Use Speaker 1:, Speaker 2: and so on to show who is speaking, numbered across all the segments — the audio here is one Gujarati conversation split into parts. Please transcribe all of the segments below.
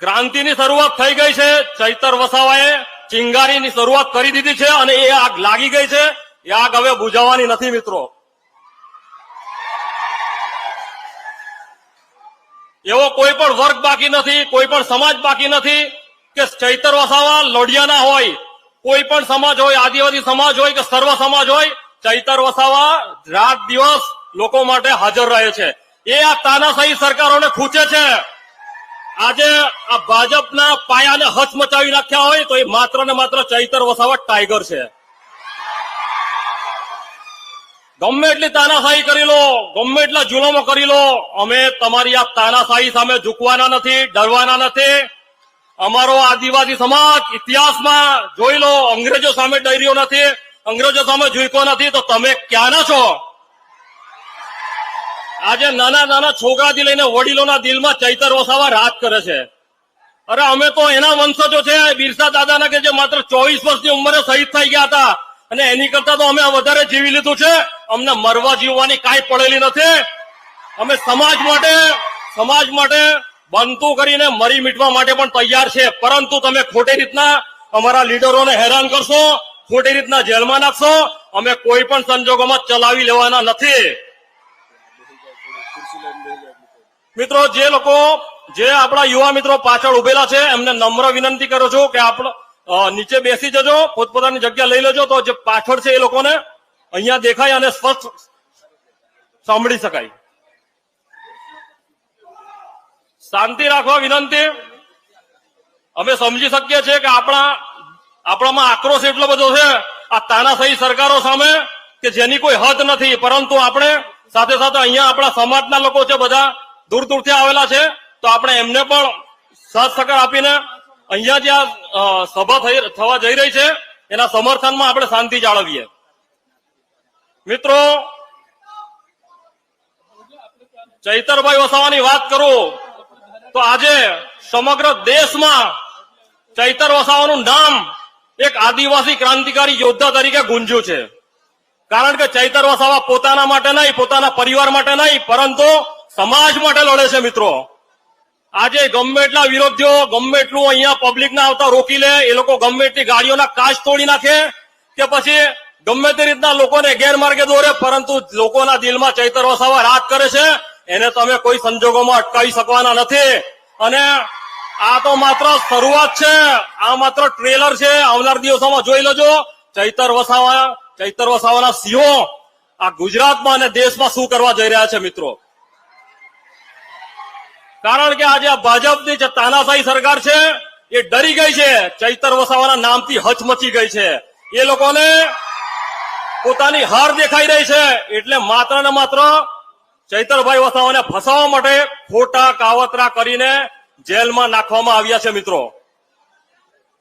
Speaker 1: ક્રાંતિની શરૂઆત થઈ ગઈ છે. ચૈતર વસાવાએ ચિંગારીની શરૂઆત કરી દીધી છે અને એ આગ લાગી ગઈ છે. એ આગ હવે બુઝાવવાની નથી મિત્રો. એવો કોઈ પણ વર્ગ બાકી નથી, કોઈ પણ સમાજ બાકી નથી કે ચૈતર વસાવા લોઢિયા ના હોય. કોઈ પણ સમાજ હોય, આદિવાસી સમાજ હોય કે સર્વ સમાજ હોય, ચૈતર વસાવા રાત દિવસ લોકો માટે હાજર રહે છે. એ આ તાનાશાહી સરકારોને ખૂંચે છે. આજે આ ભાજપના પાયાને હચમચાવી નાખ્યા હોય તો એ માત્ર ને માત્ર ચૈતર વસાવા ટાઈગર છે. ગમે એટલી તાનાશાહી કરી લો, ગમે એટલા જુલમો કરી લો, અમે તમારી આ તાનાશાહી સામે ઝૂકવાના નથી, ડરવાના નથી. અમારો આદિવાસી સમાજ ઇતિહાસમાં જોઈ લો, અંગ્રેજો સામે ડર્યો નથી, અંગ્રેજો સામે ઝૂક્યો નથી. તો તમે ક્યાંના છો? આજે નાના નાના છોકરાથી લઈને વડીલોના દિલમાં ચૈતર વસાવા રાજ કરે છે. અરે અમે તો એના વંશજો છે બિરસા દાદાના કે જે માત્ર 24 વર્ષની ઉંમરે શહીદ થઈ ગયા હતા અને એની કરતા તો અમે વધારે જીવી લીધું છે. અમને મરવા જીવવાની કાંઈ પડેલી નથી. અમે સમાજ માટે બનતું કરીને મરી મીટવા માટે પણ તૈયાર છે. પરંતુ તમે ખોટી રીતના અમારા લીડરોને હેરાન કરશો, ખોટી રીતના જેલમાં નાખશો, અમે કોઈ પણ સંજોગોમાં ચલાવી લેવાના નથી. મિત્રો, જે આપણા યુવા મિત્રો પાછળ ઉભેલા છે એમને નમ્ર વિનંતી કરું છું કે આપણે નીચે બેસી જજો, પોતપોતાની જગ્યા લઈ લેજો તો જે પાછળ છે એ લોકોને અહીંયા દેખાય અને સ્પષ્ટ સાંભળી શકાય. શાંતિ રાખવા વિનંતી. અમે સમજી શકીએ છીએ કે આપણામાં આક્રોશ એટલો બધો છે આ તાનાશાહી સરકારો સામે કે જેની કોઈ હદ નથી. પરંતુ આપણે સાથે સાથે અહીંયા આપણા સમાજના લોકો છે, બધા દૂર દૂરથી આવેલા છે, તો આપણે એમને પણ સાથ સહકાર આપીને અહીંયા જે આ સભા થવા જઈ રહી છે એના સમર્થનમાં આપણે શાંતિ જાળવીએ. મિત્રો, ચૈતરભાઈ વસાવાની વાત કરું તો આજે સમગ્ર દેશમાં ચૈતર વસાવાનું નામ એક આદિવાસી ક્રાંતિકારી યોદ્ધા તરીકે ગુંજ્યું છે. કારણ કે ચૈતર વસાવા પોતાના માટે નહીં, પોતાના પરિવાર માટે નહીં, પરંતુ સમાજ માટે લડે છે. મિત્રો, આજે ગમે એટલા વિરોધીઓ ગમે એટલું અહીંયા પબ્લિકને આવતા રોકી લે, એ લોકો ગમે એટલી ગાડીઓના કાચ તોડી નાખે કે પછી ગમે તે રીતના લોકોને ગેરમાર્ગે દોરે, પરંતુ લોકોના દિલમાં ચૈતર વસાવા રાજ કરે છે. એને તમે કોઈ સંજોગોમાં અટકાવી શકવાના નથી. અને આ તો માત્ર શરૂઆત છે, આ માત્ર ટ્રેલર છે. આવનાર દિવસોમાં જોઈ લેજો ચૈતર વસાવાના સિંહો આ ગુજરાતમાં અને દેશમાં શું કરવા જઈ રહ્યા છે. મિત્રો, કારણ કે આજે આ ભાજપની જે તાનાશાહી સરકાર છે એ ડરી ગઈ છે, ચૈતર વસાવાના નામથી હચમચી ગઈ છે. એ લોકોને પોતાની હાર દેખાઈ રહી છે. એટલે માત્ર ને માત્ર ચૈતરભાઈ વસાવાને ફસાવવા માટે ખોટા કાવતરા કરીને જેલમાં નાખવામાં આવ્યા છે. મિત્રો,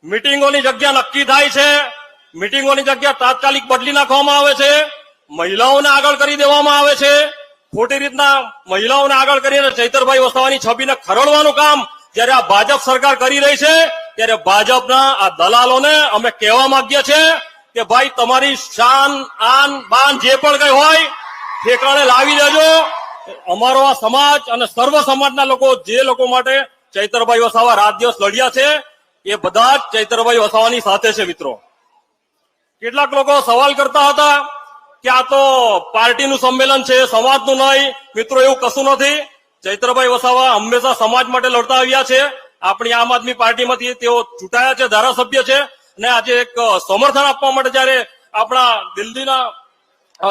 Speaker 1: મીટિંગોની જગ્યા નક્કી થાય છે, મીટિંગોની જગ્યા તાત્કાલિક બદલી નાખવામાં આવે છે, મહિલાઓને આગળ કરી દેવામાં આવે છે. ખોટી રીતના મહિલાઓને આગળ કરીને ચૈતરભાઈ વસાવાની છબીને ખરડવાનું કામ જયારે આ ભાજપ સરકાર કરી રહી છે, ત્યારે ભાજપના આ દલાલોને અમે કહેવા માંગીએ છીએ કે ભાઈ, તમારી શાન આન બાન જે પણ કઈ હોય ઠેકાણે લાવી દેજો. અમારો આ સમાજ અને સર્વ સમાજના લોકો, જે લોકો માટે ચૈતરભાઈ વસાવા રાત દિવસ લડ્યા છે, એ બધા જ ચૈતરભાઈ વસાવાની સાથે છે. મિત્રો, કેટલાક લોકો સવાલ કરતા હતા કે આ તો પાર્ટીનું સંમેલન છે, સમાજનું નહીં. મિત્રો, એવું કશું નથી. ચૈતરભાઈ વસાવા હંમેશા સમાજ માટે લડતા આવ્યા છે. આપણી આમ આદમી પાર્ટીમાંથી તેઓ ચૂંટાયા છે, ધારાસભ્ય છે, અને આજે એક સમર્થન આપવા માટે જયારે આપણા દિલ્હીના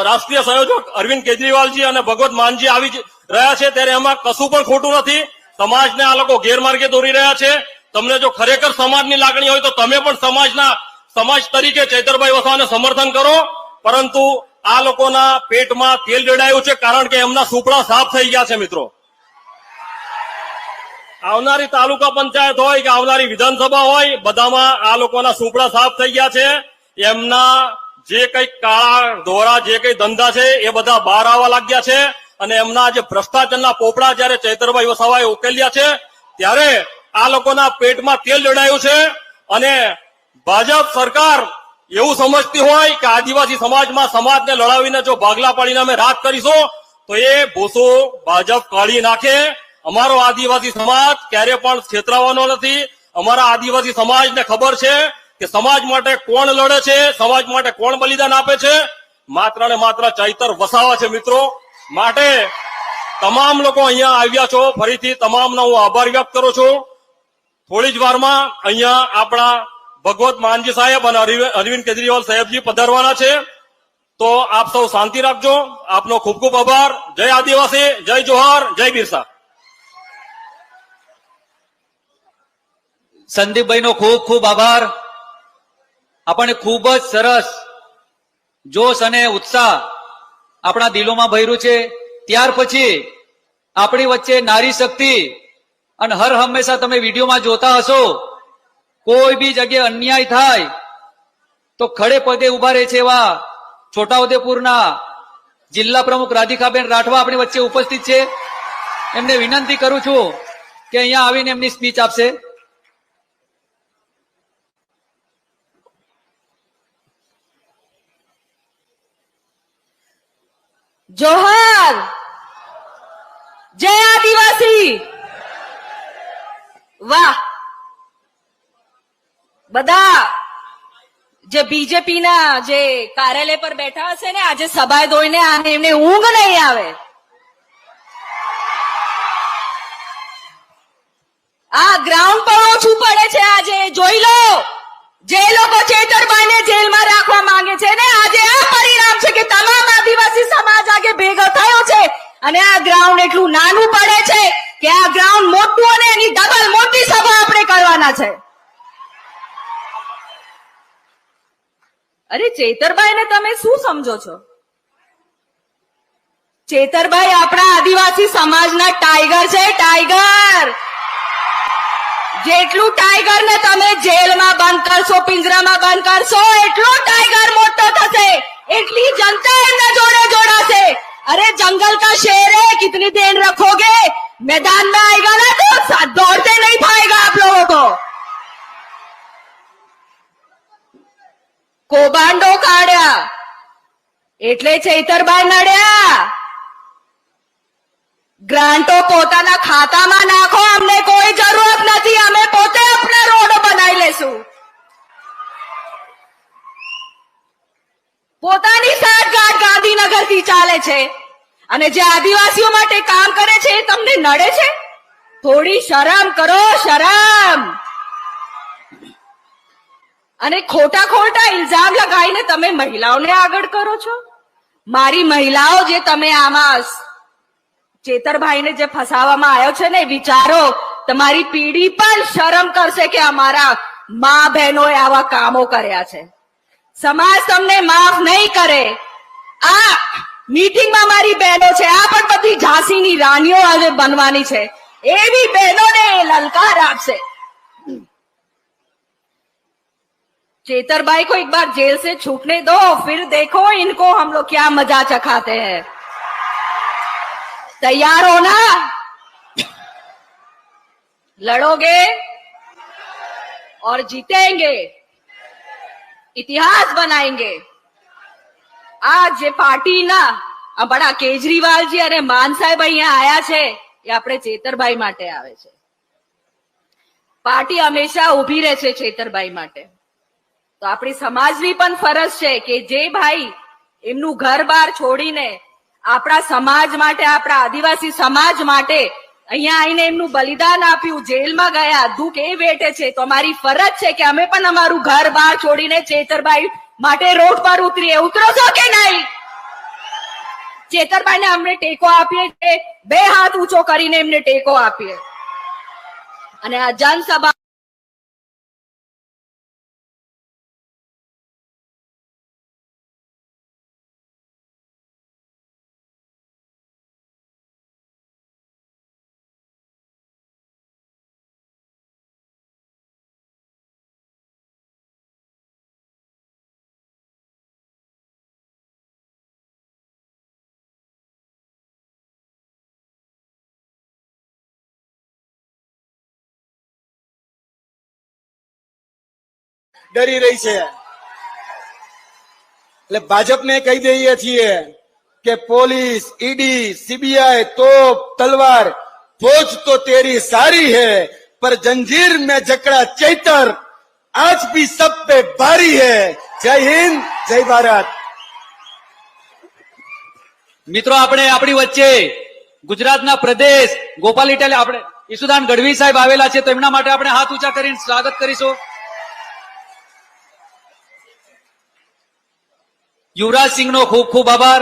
Speaker 1: રાષ્ટ્રીય સંયોજક અરવિંદ કેજરીવાલજી અને ભગવત માનજી આવી રહ્યા છે, ત્યારે એમાં કશું પણ ખોટું નથી. સમાજને આ લોકો ગેરમાર્ગે દોરી રહ્યા છે. તમને જો ખરેખર સમાજની લાગણી હોય તો તમે પણ સમાજ તરીકે ચૈતરભાઈ વસાવાને સમર્થન કરો. પરંતુ આ લોકોના પેટમાં તેલ રેડાયું છે, કારણ કે એમના સુપડા સાફ થઈ ગયા છે. મિત્રો, આવનારી તાલુકા પંચાયત હોય કે આવનારી વિધાનસભા હોય, બધામાં આ લોકોના સુપડા સાફ થઈ ગયા છે. એમના જે કઈ કાળા ધોરા જે કઈ ધંધા છે એ બધા બહાર આવવા લાગ્યા છે. અને એમના જે ભ્રષ્ટાચારના પોપડા જયારે ચૈતરભાઈ વસાવાએ ઉકેલ્યા છે, ત્યારે આ લોકોના પેટમાં તેલ રેડાયું છે. અને ભાજપ સરકાર એવું સમજતી હોય કે આદિવાસી સમાજને લડાવીને જો ભાગલા પાડીને અમે રાજ કરીશું તો એ ભૂસો ભાજપ કાઢી નાખે અમારો આદિવાસી સમાજ ક્યારે પણ છેતરાવાનો નથી. અમારા આદિવાસી સમાજને ખબર છે કે સમાજ માટે કોણ લડે છે, સમાજ માટે કોણ બલિદાન આપે છે. માત્ર ને માત્ર ચૈતર વસાવા છે મિત્રો. માટે તમામ લોકો અહીંયા આવ્યા છો, ફરીથી તમામનો હું આભાર વ્યક્ત કરું છું. થોડી જ વારમાં અહીંયા આપણા ભગવત માનજી સાહેબ અને અરવિંદ કેજરીવાલ સાહેબજી પધારવાના છે. તો આપ સૌ શાંતિ રાખજો. આપનો ખૂબ ખૂબ આભાર. જય આદિવાસી, જય જોહાર, જય બિરસા.
Speaker 2: સંદીપભાઈનો ખૂબ ખૂબ આભાર. આપણને ખૂબ જ સરસ જોશ અને ઉત્સાહ આપણા દિલોમાં ભર્યું છે. ત્યાર પછી આપણી વચ્ચે નારી શક્તિ, અને હર હંમેશા તમે વિડીયોમાં જોતા હશો, કોઈ બી જગ્યાએ અન્યાય થાય તો ખડે પગે ઉભા રહે છે એવા છોટાઉદેપુરના જિલ્લા પ્રમુખ રાધિકાબેન રાઠવા આપણી વચ્ચે ઉપસ્થિત છે. એમને વિનંતી કરું છું કે અહીંયા આવીને એમની સ્પીચ આપશે.
Speaker 3: જોહાર, જય આદિવાસી. વાહ, બધા જે બીજેપી ના જે કાર્યાલય પર બેઠા હશે ને, આજે સભાએ દોઈને આને એમને ઊંઘ નહીં આવે. આ ગ્રાઉન્ડ પર ઓછું પડે છે. આજે જોઈ લો, જે લોકો ચેતરભાઈને જેલમાં રાખવા માંગે છે ને, આજે આ પરિણામ છે કે તમામ આદિવાસી સમાજ આગે ભેગો થયો છે. અને આ ગ્રાઉન્ડ એટલું નાનું પડે છે કે આ ગ્રાઉન્ડ મોટું, અને એની ડબલ મોટી સભા આપણે કરવાના છે. અરે ચેતરભાઈને તમે શું સમજો છો? ચેતરભાઈ આપણા આદિવાસી સમાજના ટાઈગર છે, ટાઈગર. જેટલું ટાઈગર ને તમે જેલમાં બંધ કરશો, પિંજરામાં બંધ કરશો, એટલો ટાઈગર મોટો થશે, એટલી જનતા એમના જોડે જોડાશે. अरे जंगल का शेर है, कितनी देर रखोगे? मैदान में आएगा ना तो दौड़ते नहीं पाएगा आप लोगों को. કૌભાંડો કાઢ્યા એટલે ચૈતરભાઈ નડ્યા. ગ્રાન્ટો પોતાના ખાતામાં નાખો, અમને કોઈ જરૂરત નથી, અમે પોતે આપણા રોડો બનાવી લેશું. પોતાની સાઠગાંઠ ગાંધીનગર થી ચાલે છે, અને જે આદિવાસીઓ માટે કામ કરે છે એ તમને નડે છે? થોડી શરમ કરો, શરમ. અને ખોટા ખોટા ઇલ્ઝામ લગાવીને તમે મહિલાઓને આગળ કરો છો. મારી મહિલાઓ, જે તમે આમાં ચેતરભાઈને જે ફસાવવામાં આવ્યો છે ને, વિચારો તમારી પીઢી પણ શરમ કરશે કે અમારા મા બહેનોએ આવા કામો કર્યા છે. સમાજ તમને માફ નહીં કરે. આ મીટિંગમાં મારી બહેનો છે, આ પણ બધી ઝાંસીની રાણીઓ હવે બનવાની છે, એવી બહેનોને લલકાર આપશે. चेतरभाई को एक बार जेल से छूटने दो, फिर देखो इनको हम लोग क्या मजा चखाते हैं. तैयार हो ना? लड़ोगे और जीतेंगे, इतिहास बनाएंगे. આ જે પાર્ટીના આ બડા કેજરીવાલજી અને માન સાહેબ અહીંયા આયા છે, એ આપણે ચેતરભાઈ માટે આવે છે. પાર્ટી હંમેશા ઊભી રહે છે ચેતરભાઈ માટે. તો આપણી સમાજની પણ ફરજ છે કે જે ભાઈ એમનું ઘર બાર છોડીને આપણા સમાજ માટે, આપણા આદિવાસી સમાજ માટે અહીંયા આવીને એમનું બલિદાન આપ્યું, જેલમાં ગયા, દુઃખ એ વેઠે છે, તો અમારી ફરજ છે કે અમે પણ અમારું ઘર બાર છોડીને ચેતરભાઈ માટે રોડ પર ઉતરીએ. ઉતરો છો કે નહીં? ચેતરભાઈને અમને ટેકો આપીએ છે, બે હાથ ઊંચો કરીને એમને ટેકો આપીએ. અને આ જનસભા
Speaker 4: ડરી રહી છે. એટલે ભાજપને કહી દઈએ છીએ કે પોલીસ, ઈડી, સીબીઆઈ, તોપ, તલવાર फौज तो तेरी सारी है पर जंजीर में जकड़ा चैतर आज भी सब पे भारी है। जय हिंद, जय भारत।
Speaker 2: મિત્રો આપણે આપણી વચ્ચે ગુજરાતના પ્રદેશ ગોપાલ ઇટાલિયા આપણે ઈસુદાન ગઢવી સાહેબ આવેલા છે, તો એમના માટે આપણે હાથ ઊંચા કરીને સ્વાગત કરીશું. યુવરાજસિંહનો ખૂબ ખૂબ આભાર.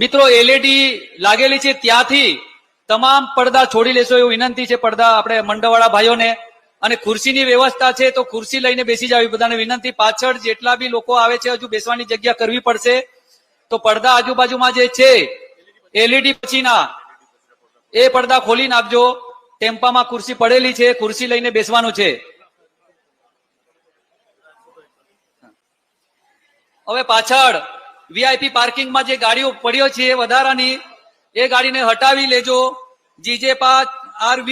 Speaker 2: મિત્રો એલઈડી લાગેલી છે ત્યાંથી તમામ પડદા છોડી લેશો એવું વિનંતી છે, પડદા આપણે મંડળવાળા ભાઈઓને. અને ખુરશીની વ્યવસ્થા છે તો ખુરશી લઈને બેસી જાવ બધાને વિનંતી. પાછળ જેટલા બી લોકો આવે છે હજુ બેસવાની જગ્યા કરવી પડશે, તો પડદા આજુબાજુમાં જે છે એલઈડી પછીના એ પડદા ખોલી નાખજો. ટેમ્પામાં ખુરશી પડેલી છે, ખુરશી લઈને બેસવાનું છે. હવે પાછળ વીઆઈપી પાર્કિંગમાં જે ગાડીઓ પડ્યો છે વધારાની, એ ગાડીને હટાવી લેજો. GJ5 RV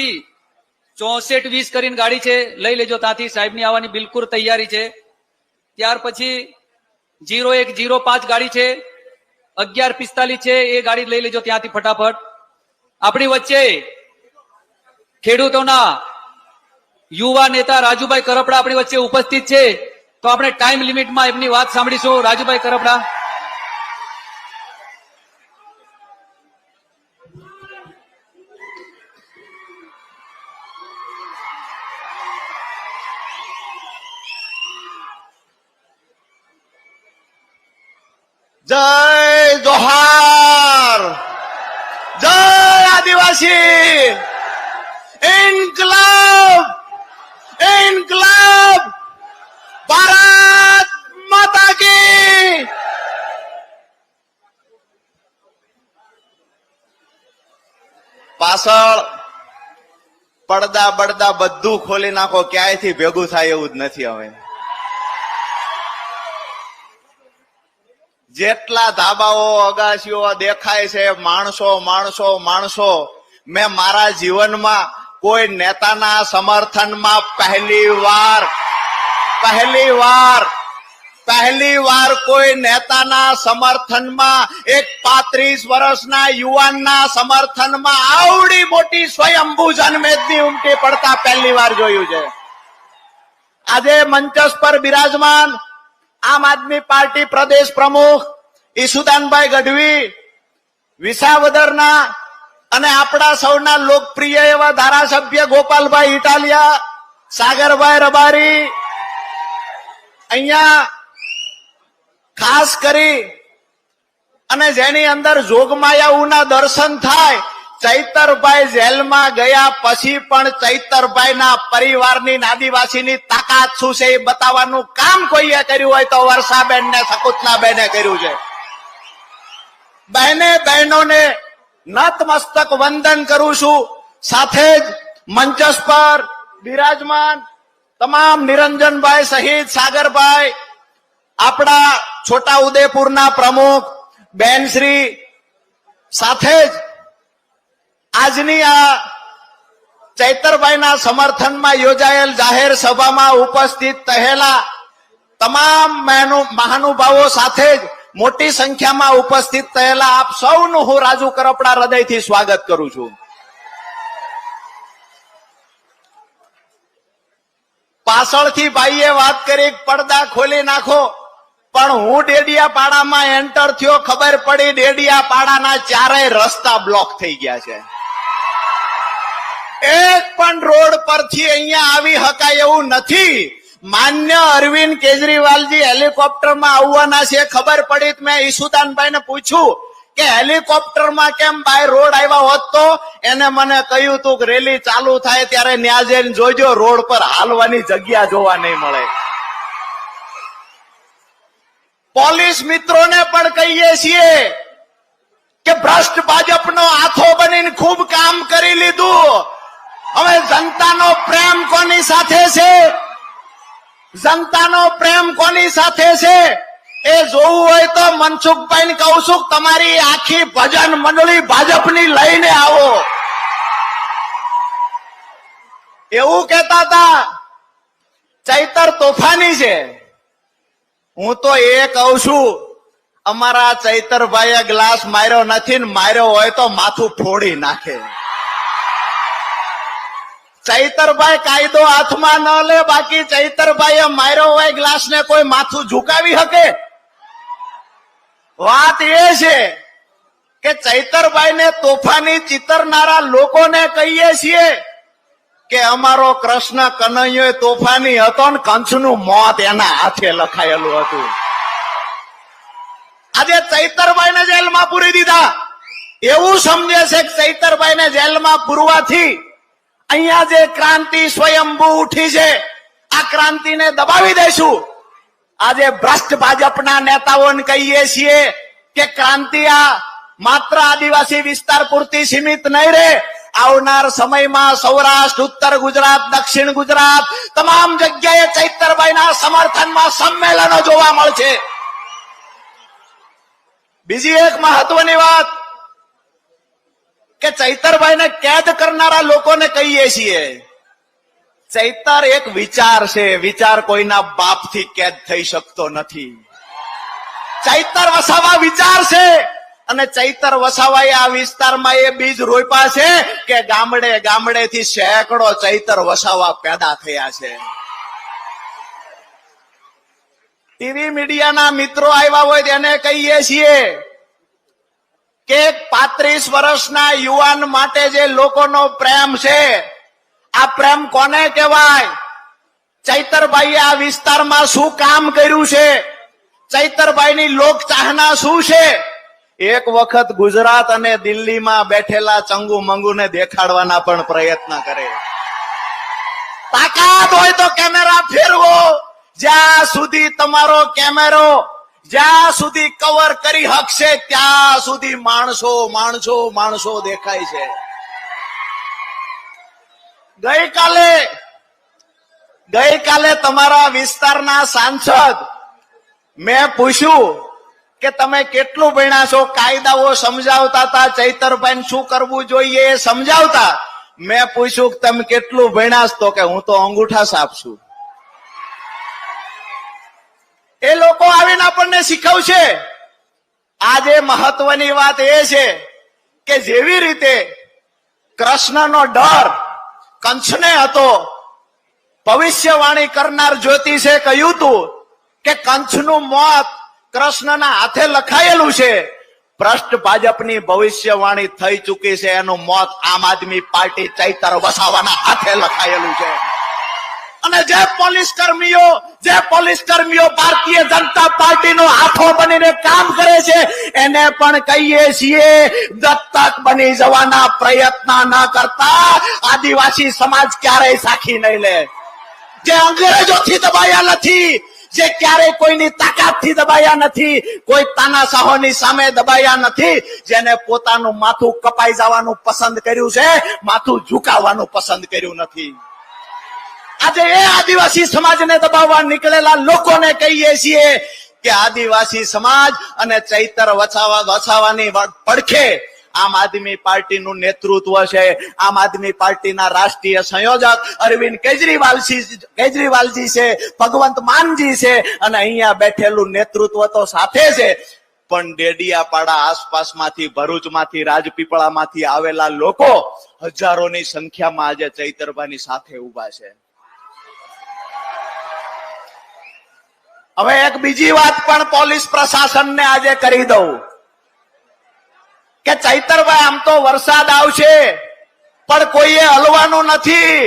Speaker 2: 6420 કરીને ગાડી છે, લઈ લેજો ત્યાંથી. સાહેબની આવવાની બિલકુલ તૈયારી છે. ત્યાર પછી 0105 ગાડી છે, 1145 છે, એ ગાડી લઈ લેજો ત્યાંથી ફટાફટ. આપણી વચ્ચે ખેડૂતોના યુવા નેતા રાજુભાઈ કરપડા આપણી વચ્ચે ઉપસ્થિત છે, તો આપણે ટાઈમ લિમિટમાં એમની વાત સાંભળીશું. રાજુભાઈ કરપડા.
Speaker 4: जय जोहार, जय आदिवासी, इनकलाब, इनकलाब, भारत माता की। પાછળ પડદા બડદા બધું ખોલી નાખો, ક્યાંયથી ભેગું થાય એવું જ નથી. હવે જેટલા ધાબાઓ અગાસીઓ દેખાય છે, માણસો માણસો માણસો, મેં મારા જીવનમાં કોઈ નેતાના સમર્થનમાં પહેલી વાર કોઈ નેતાના સમર્થનમાં એક 35 વર્ષના યુવાનના સમર્થનમાં આવડી મોટી સ્વયંભૂ જનમેદની ઉમટી પડતા પહેલી વાર જોયું છે. આજે મંચસ પર બિરાજમાન આમ આદમી પાર્ટી પ્રદેશ પ્રમુખ ઈસુદાનભાઈ ગઢવી, વિસાવદરના અને આપણા સૌના લોકપ્રિય એવા ધારાસભ્ય ગોપાલભાઈ ઇટાલિયા, સાગરભાઈ રબારી, અહીંયા ખાસ કરી અને જેની અંદર જોગમાયાઓના દર્શન થાય. ચૈતરભાઈ જેલમાં ગયા પછી પણ ચૈતરભાઈના પરિવારની આદિવાસીની તાકાત શું છે એ બતાવવાનું કામ કોઈએ કર્યું હોય તો વર્ષાબેન ને શકુંતલાબેને કર્યું છે. બહેનોને નતમસ્તક વંદન કરું છું. સાથે જ મંચસ પર બિરાજમાન તમામ નિરંજનભાઈ સહિત સાગરભાઈ, આપણા છોટા ઉદેપુરના પ્રમુખ બેનશ્રી, સાથે જ આજની આ ચૈતરભાઈના સમર્થનમાં યોજાયેલ જાહેર સભામાં ઉપસ્થિત થયેલા તમામ મહાનુભાવો સાથે જ મોટી સંખ્યામાં ઉપસ્થિત થયેલા આપ સૌનું હું રાજુ કરપડા હૃદયથી સ્વાગત કરું છું. પાછળથી ભાઈએ વાત કરી પડદા ખોલી નાખો, પણ હું ડેડિયાપાડામાં એન્ટર થયો, ખબર પડી ડેડિયાપાડાના ચારેય રસ્તા બ્લોક થઈ ગયા છે. એક પણ રોડ પરથી અહીંયા આવી શકાય એવું નથી. માન્ય અરવિંદ કેજરીવાલજી હેલિકોપ્ટરમાં આવવાના છે, ખબર પડી મેં ઈસુદાનભાઈને પૂછ્યું કે હેલિકોપ્ટરમાં કેમ બાય રોડ આવ્યા હોત તો એને મને કહ્યું હતું કે રેલી ચાલુ થાય ત્યારે ન્યા જઈને જોજો, રોડ પર હાલવાની જગ્યા જોવા નહીં મળે. પોલીસ મિત્રોને પણ કહીએ છીએ કે ભ્રષ્ટ ભાજપનો આથો બનીને ખૂબ કામ કરી લીધું. હવે જનતાનો પ્રેમ કોની સાથે છે, જનતાનો પ્રેમ કોની સાથે છે એ જોવું હોય તો મનસુખભાઈને કહું છું, તમારી આખી ભજન મંડળી ભાજપની લઈને આવો. એવું કહેતા હતા ચૈતર તોફાની છે. હું તો એ કહું છું, અમારા ચૈતરભાઈએ ગ્લાસ માર્યો નથી ને માર્યો હોય તો માથું ફોડી નાખે. ચૈતરભાઈ કાયદો હાથમાં ન લે, બાકી ચૈતરભાઈએ માર્યો હોય ગ્લાસ ને કોઈ માથું ઝુકાવી શકે? વાત એ છે કે ચૈતરભાઈને તોફાની ચિતરનારા લોકોને કહીએ છીએ કે અમારો કૃષ્ણ કનૈયો તોફાની હતો ને કંસનું મોત એના હાથે લખાયેલું હતું. આજે ચૈતરભાઈને જેલમાં પૂરી દીધા. એવું સમજે છે કે ચૈતરભાઈને જેલમાં પૂરવાથી અહીંયા જે ક્રાંતિ સ્વયંભૂ ઉઠી છે આ ક્રાંતિને દબાવી દઈશું. આજે ભ્રષ્ટ ભાજપના નેતાઓને કહીએ છીએ કે ક્રાંતિ આ માત્ર આદિવાસી વિસ્તાર પૂરતી સીમિત નહીં રહે. આવનાર સમયમાં સૌરાષ્ટ્ર, ઉત્તર ગુજરાત, દક્ષિણ ગુજરાત તમામ જગ્યાએ ચૈતરભાઈના સમર્થનમાં સંમેલનો જોવા મળશે. બીજી એક મહત્વની વાત કે ચૈતરભાઈને કેદ કરનારા લોકોને કહીએ છીએ ચૈતર એક વિચાર છે, વિચાર કોઈના બાપથી કેદ થઈ શકતો નથી. ચૈતર વસાવા વિચાર છે અને ચૈતર વસાવાએ આ વિસ્તારમાં એ બીજ રોપ્યા છે કે ગામડે ગામડેથી સેંકડો ચૈતર વસાવા પેદા થયા છે. ટીવી મીડિયાના મિત્રો આવ્યા હોય તેને કહીએ છીએ કે 35 વર્ષના યુવાન માટે જે લોકોનો પ્રેમ છે આ પ્રેમ કોને કહેવાય? ચૈતરભાઈએ આ વિસ્તારમાં શું કામ કર્યું છે? ચૈતરભાઈની લોક ચાહના શું છે? એક વખત ગુજરાત અને દિલ્હીમાં બેઠેલા ચંગુ મંગુને દેખાડવાના પણ પ્રયત્ન કરે. તાકાત હોય તો કેમેરા ફેરવો. જ્યાં સુધી તમારો કેમેરો જ્યાં સુધી કવર કરી શકશે ત્યાં સુધી માણસો માણસો માણસો દેખાય છે. ગઈકાલે તમારા વિસ્તારના સાંસદ મેં પૂછ્યું કે તમે કેટલું ભણ્યા છો? કાયદાઓ સમજાવતા હતા, ચૈતરભાઈને શું કરવું જોઈએ એ સમજાવતા. મેં પૂછ્યું કે તમે કેટલું ભણ્યા છો? તો કે હું તો અંગૂઠા સાફ છું. એ લોકો આવીને આપણને શીખવશે. આજે મહત્વની વાત એ છે કે જેવી રીતે કૃષ્ણનો ડર કંસને હતો, ભવિષ્યવાણી કરનાર જ્યોતિષે કહ્યું હતું કે કંસનું મોત કૃષ્ણના હાથે લખાયેલું છે. ભ્રષ્ટ ભાજપની ભવિષ્યવાણી થઈ ચૂકી છે. એનું મોત આમ આદમી પાર્ટી ચૈતર વસાવાના હાથે લખાયેલું છે. અને જે પોલીસ કર્મીઓ ભારતીય જનતા પાર્ટીનો હાથો બનીને કામ કરે છે એને પણ કહીએ છીએ દત્તક બની જવાના પ્રયત્ન ન કરતા આદિવાસી સમાજ ક્યારેય સાખી નહીં લે. જે અંગ્રેજોથી દબાયા નથી, જે ક્યારેય કોઈની તાકાતથી દબાયા નથી, કોઈ તાનાશાહોની સામે દબાયા નથી, જેને પોતાનું માથું કપાઈ જવાનું પસંદ કર્યું છે, માથું ઝુકાવવાનું પસંદ કર્યું નથી. આજે એ આદિવાસી સમાજને દબાવવા નીકળેલા લોકોને કહીએ છીએ કે આદિવાસી સમાજ અને ચૈતર વસાવાની પડખે આમ આદમી પાર્ટીનું નેતૃત્વ છે. આમ આદમી પાર્ટીના રાષ્ટ્રીય સંયોજક અરવિંદ કેજરીવાલજી છે, ભગવંત માનજી છે અને અહીંયા બેઠેલું નેતૃત્વ તો સાથે છે. પણ ડેડિયાપાડા આસપાસમાંથી, ભરૂચમાંથી, રાજપીપળામાંથી આવેલા લોકો હજારોની સંખ્યામાં આજે ચૈતરભાઈની સાથે ઉભા છે. હવે એક બીજી વાત પણ પોલીસ પ્રશાસનને આજે કરી દઉં કે ચૈતરભાઈ આમ તો વરસાદ આવશે પણ કોઈએ હલવાનું નથી.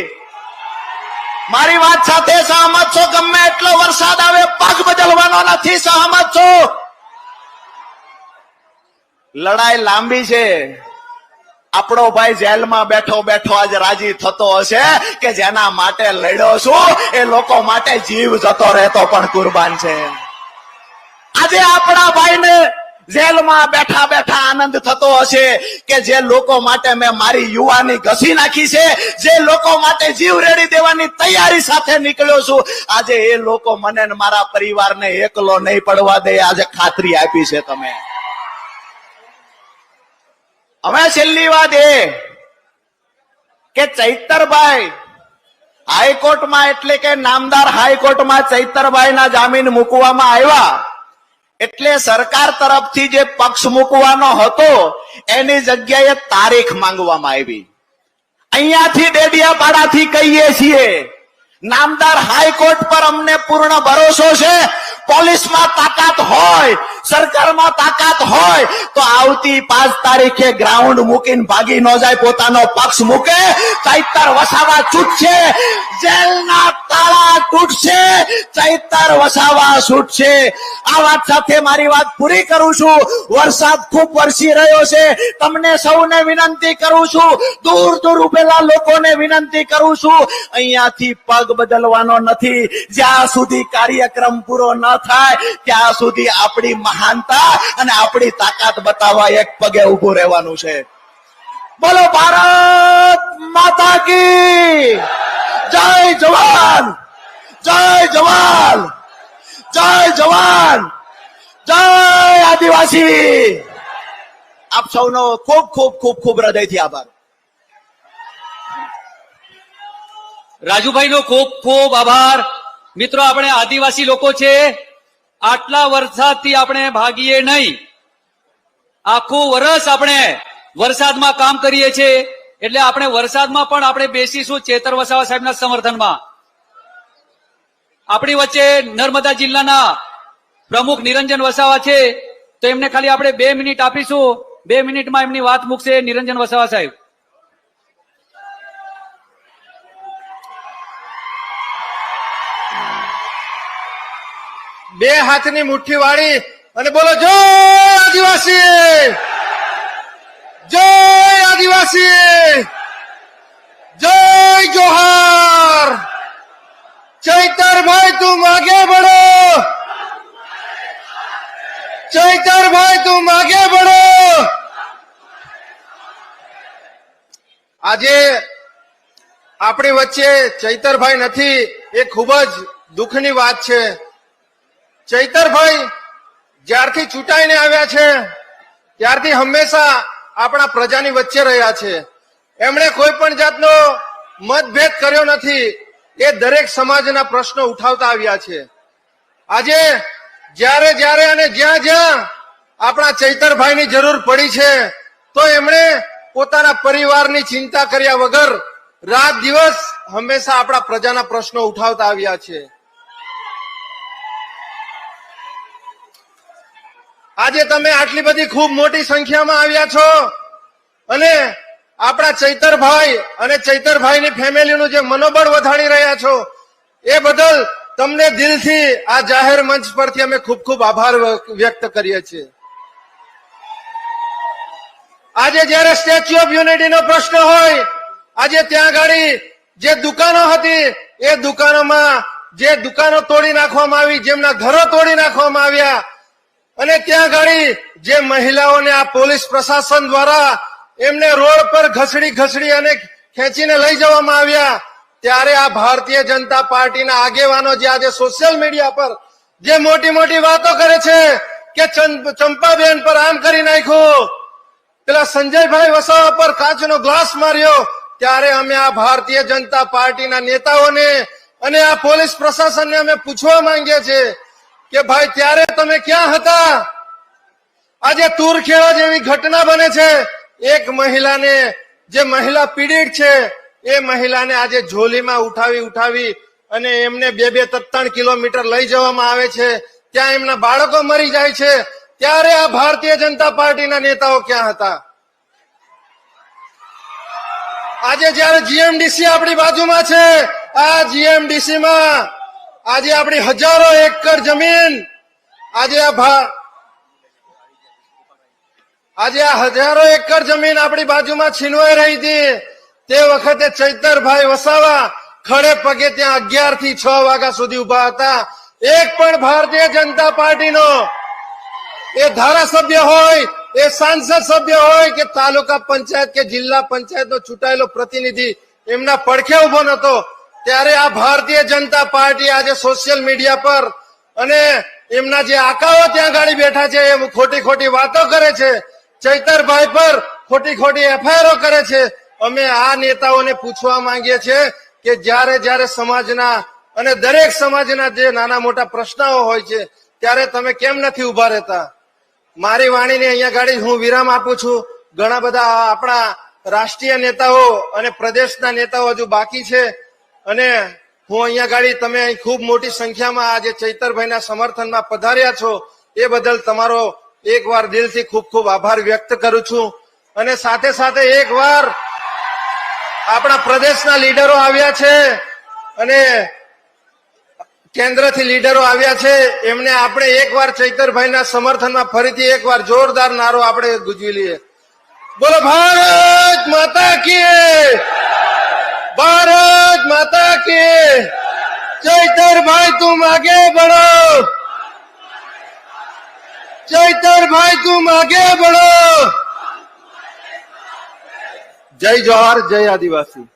Speaker 4: મારી વાત સાથે સહમત છો? ગમે એટલો વરસાદ આવે પગ બદલવાનો નથી. સહમત છો? લડાઈ લાંબી છે. આપણો ભાઈ જેલમાં બેઠો બેઠો આજે રાજી થતો હશે કે જેના માટે લડ્યો છું એ લોકો માટે જીવ જતો રહેતો પણ કુરબાન છે. આજે આપણા ભાઈને જેલમાં બેઠા બેઠા આનંદ થતો હશે કે જે લોકો માટે મેં મારી યુવાની ઘસી નાખી છે, જે લોકો માટે જીવ રેડી દેવાની તૈયારી સાથે નીકળ્યો છું, આજે એ લોકો મને ને મારા પરિવારને એકલો નહીં પડવા દે. આજે ખાતરી આપી છે તમે. હવે છેલ્લી વાત એ કે ચૈતરભાઈ હાઈકોર્ટમાં એટલે કે નામદાર હાઈકોર્ટમાં ચૈતરભાઈના જામીન મૂકવામાં આવ્યા એટલે સરકાર તરફથી જે પક્ષ મૂકવાનો હતો એની જગ્યાએ તારીખ માંગવામાં આવી. અહીંયાથી ડેડિયાપાડાથી કહીએ છીએ, નામદાર હાઈકોર્ટ પર અમને પૂર્ણ ભરોસો છે. પોલીસમાં તાકાત હોય, સરકારમાં તાકાત હોય તો આવતી 5 તારીખે ગ્રાઉન્ડ મૂકીને ભાગી ન જાય, પોતાનો પક્ષ મૂકે. ચૈતર વસાવા છૂટશે, જેલના તાળા તૂટશે, ચૈતર વસાવા છૂટશે. આ વાત સાથે મારી વાત પૂરી કરું છું. વરસાદ ખૂબ વરસી રહ્યો છે. તમને સૌને વિનંતી કરું છું, દૂર દૂર ઉભેલા લોકોને વિનંતી કરું છું, અહીંયાથી પગ બદલવાનો નથી. જ્યાં સુધી કાર્યક્રમ પૂરો ન થાય ત્યાં સુધી આપણી મહાનતા અને આપણી તાકાત બતાવવા એક પગે ઉભું રહેવાનું છે. બોલો ભારત માતા કી જય. જવાન જય જવાન, જય જવાન, જય આદિવાસી. આપ સૌનો ખૂબ ખૂબ ખૂબ ખૂબ હૃદયથી આભાર.
Speaker 2: રાજુભાઈનો ખૂબ ખૂબ આભાર. મિત્રો, આપણે આદિવાસી લોકો છે, આટલા વરસાદથી આપણે ભાગીએ નહીં. આખું વર્ષ આપણે વરસાદમાં કામ કરીએ છીએ, એટલે આપણે વરસાદમાં પણ આપણે બેસીશું ચેતર વસાવા સાહેબના સમર્થનમાં. આપણી વચ્ચે નર્મદા જિલ્લાના પ્રમુખ નિરંજન વસાવા છે, તો એમને ખાલી આપણે 2 મિનિટ આપીશું. 2 મિનિટમાં એમની વાત મૂકશે નિરંજન વસાવા સાહેબ.
Speaker 5: બે હાથની મુઠ્ઠી વાળી અને બોલો જય આદિવાસી, જય આદિવાસી, જય જોહાર. ચૈતરભાઈ તું આગે બઢો, ચૈતરભાઈ તું આગે બઢો. આજે આપણી વચ્ચે ચૈતરભાઈ નથી, એ ખૂબ જ દુઃખની વાત છે. ચૈતરભાઈ જ્યારથી ચૂંટાઈને આવ્યા છે ત્યારથી હંમેશા આપણા પ્રજાની વચ્ચે રહ્યા છે. એમણે કોઈ પણ જાતનો મતભેદ કર્યો નથી. એ દરેક સમાજના પ્રશ્નો ઉઠાવતા આવ્યા છે. આજે જ્યારે જ્યારે અને જ્યાં જ્યાં આપણા ચૈતરભાઈની જરૂર પડી છે તો એમણે પોતાના પરિવારની ચિંતા કર્યા વગર રાત દિવસ હંમેશા આપણા પ્રજાના પ્રશ્નો ઉઠાવતા આવ્યા છે. આજે તમે આટલી બધી ખૂબ મોટી સંખ્યામાં આવ્યા છો અને આપણા ચૈતરભાઈ અને ચૈતરભાઈની ફેમિલીનું જે મનોબળ વધારી રહ્યા છો, એ બદલ તમને દિલથી આ જાહેર મંચ પરથી અમે ખૂબ ખૂબ આભાર વ્યક્ત કરીએ છીએ. આજે જયારે સ્ટેચ્યુ ઓફ યુનિટીનો પ્રશ્ન હોય, આજે ત્યાં ગાડી જે દુકાનો હતી એ દુકાનોમાં જે દુકાનો તોડી નાખવામાં આવી, જેમના ઘરો તોડી નાખવામાં આવ્યા, અને ત્યાં ગાડી જે મહિલાઓને આ પોલીસ પ્રશાસન દ્વારા એમને રોડ પર ઘસડી અને ખેંચીને લઈ જવામાં આવ્યા, ત્યારે આ ભારતીય જનતા પાર્ટીના આગેવાનો જે આજે સોશિયલ મીડિયા પર જે મોટી મોટી વાતો કરે છે કે ચંપાબેન પર આમ કરી નાખ્યું, પેલા સંજયભાઈ વસાવા પર કાચનો ગ્લાસ માર્યો, ત્યારે અમે આ ભારતીય જનતા પાર્ટીના નેતાઓને અને આ પોલીસ પ્રશાસનને અમે પૂછવા માંગીએ છીએ કે ભાઈ ત્યારે તમે ક્યાં હતા? આજે તુરખેડા જેવી ઘટના બને છે. એક મહિલાને, જે મહિલા પીડિત છે, એ મહિલાને આજે ઝોલીમાં ઉઠાવી અને એમને 2-3 કિલોમીટર લઈ જવામાં આવે છે. ત્યાં એમના બાળકો મરી જાય છે. ત્યારે આ ભારતીય જનતા પાર્ટીના નેતાઓ ક્યાં હતા? આજે જયારે જીએમડીસી આપણી બાજુમાં છે, આ જીએમડીસી માં આજે આપણી હજારો એકર જમીન આજે આ હજારો એકર જમીન આપણી બાજુમાં છીનવાઈ રહી હતી. તે વખતે ચૈતરભાઈ વસાવા ખડે પગે ત્યાં 11 થી 6 વાગ્યા સુધી ઉભા હતા. એક પણ ભારતીય જનતા પાર્ટીનો એ ધારાસભ્ય હોય, એ સાંસદ સભ્ય હોય કે તાલુકા પંચાયત કે જિલ્લા પંચાયતનો ચૂંટાયેલો પ્રતિનિધિ એમના પડખે ઉભો નતો. ત્યારે આ ભારતીય જનતા પાર્ટી આજે સોશિયલ મીડિયા પર અને એમના જે આકાઓ ત્યાં ગાડી બેઠા છે, એ ખોટી વાતો કરે છે, ચૈતરભાઈ પર ખોટી એફઆઈઆરો કરે છે. અમે આ નેતાઓને પૂછવા માંગીએ છીએ કે જ્યારે સમાજના અને દરેક સમાજના જે નાના મોટા પ્રશ્નો હોય છે ત્યારે તમે કેમ નથી ઉભા રહેતા? મારી વાણીને અહીંયા ગાડી હું વિરામ આપું છું. ઘણા બધા આપણા રાષ્ટ્રીય નેતાઓ અને પ્રદેશના નેતાઓ હજુ બાકી છે અને હું અહીંયા ગાડી તમે અહીં ખૂબ મોટી સંખ્યામાં આજે ચૈતરભાઈના સમર્થનમાં પધાર્યા છો એ બદલ તમારો એકવાર દિલથી ખૂબ ખૂબ આભાર વ્યક્ત કરું છું. અને સાથે સાથે એકવાર આપણા પ્રદેશના લીડરો આવ્યા છે અને કેન્દ્રથી લીડરો આવ્યા છે, એમને આપણે એકવાર ચૈતરભાઈના સમર્થનમાં ફરીથી એકવાર જોરદાર નારો આપણે ગુંજવી લઈએ. બોલો ભારત માતા કી, ભારત માતા કી. ચૈતરભાઈ તુમ આગે बढ़ो, ચૈતરભાઈ તુમ આગે बढ़ो. જય જોહાર, જય આદિવાસી.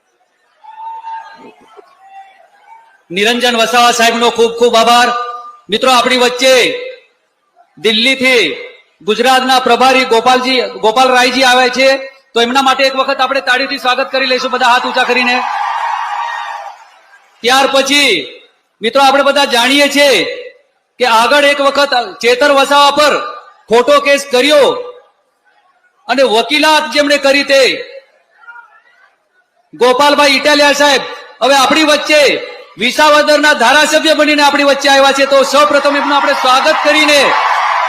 Speaker 2: નિરંજન વસાવા સાહેબનો ખૂબ ખૂબ આભાર. મિત્રો, આપણી વચ્ચે દિલ્હીથી ગુજરાતના પ્રભારી ગોપાલરાયજી આવે છે, તો એમના માટે એક વખત આપણે તાળીથી સ્વાગત કરી લઈશું, બધા હાથ ઊંચા કરીને. ત્યાર પછી મિત્રો આપણે બધા જાણીએ છીએ કે આગળ એક વખત ચેતર વસાવા પર ખોટો કેસ કર્યો અને વકીલાત જેમણે કરી તે ગોપાલભાઈ ઇટાલિયા સાહેબ હવે આપણી વચ્ચે વિસાવદરના ધારાસભ્ય બનીને આપણી વચ્ચે આવ્યા છે, તો સૌપ્રથમ એમનું આપણે સ્વાગત કરીને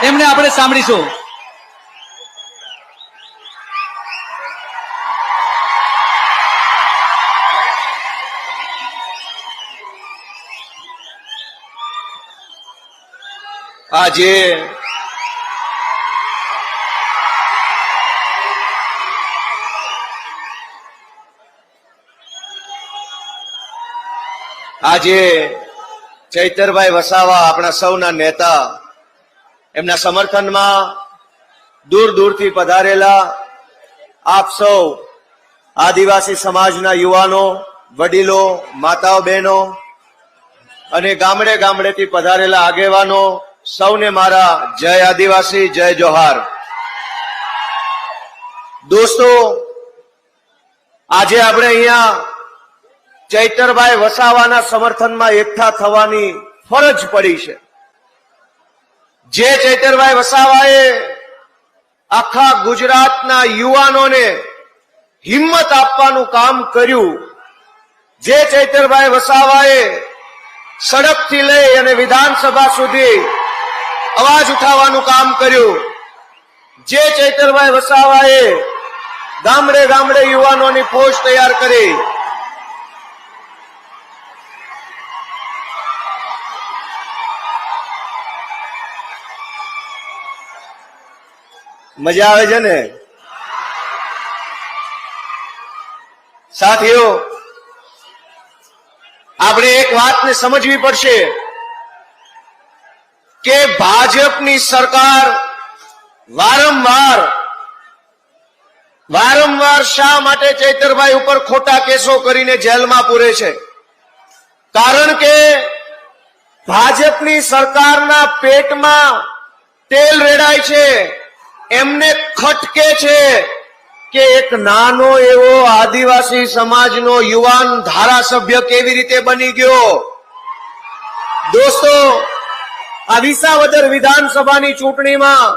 Speaker 2: એમને આપણે સાંભળીશું.
Speaker 4: આજે ચૈતરભાઈ વસાવા આપણા સૌના નેતા, એમના સમર્થનમાં દૂર દૂરથી પધારેલા આપ સૌ આદિવાસી સમાજના યુવાનો, વડીલો, માતાઓ, બહેનો અને ગામડે ગામડેથી પધારેલા આગેવાનો, સૌને મારા જય આદિવાસી, જય જોહાર. દોસ્તો, આજે આપણે અહીંયા ચૈતરભાઈ વસાવાના સમર્થનમાં એકઠા થવાની ફરજ પડી છે. જે ચૈતરભાઈ વસાવાએ આખા ગુજરાતના યુવાનોને હિંમત આપવાનું કામ કર્યું, જે ચૈતરભાઈ વસાવાએ સડકથી લઈ અને વિધાનસભા સુધી અવાજ ઉઠાવવાનું કામ કર્યું, જે ચૈતરભાઈ વસાવાએ ગામડે ગામડે યુવાનોની ફોજ તૈયાર કરી, મજા આવે છે ને સાથીઓ? આપણે એક વાતને સમજવી પડશે કે ભાજપની સરકાર વારંવાર શા માટે ચૈતરભાઈ ઉપર ખોટા કેસો કરીને જેલમાં પૂરે છે? કારણ કે ભાજપની સરકારના પેટમાં તેલ રેડાય છે. એમને ખટકે છે કે એક નાનો એવો આદિવાસી સમાજનો યુવાન ધારાસભ્ય કેવી રીતે બની ગયો. દોસ્તો, આ વિસાવદર વિધાનસભાની ચૂંટણીમાં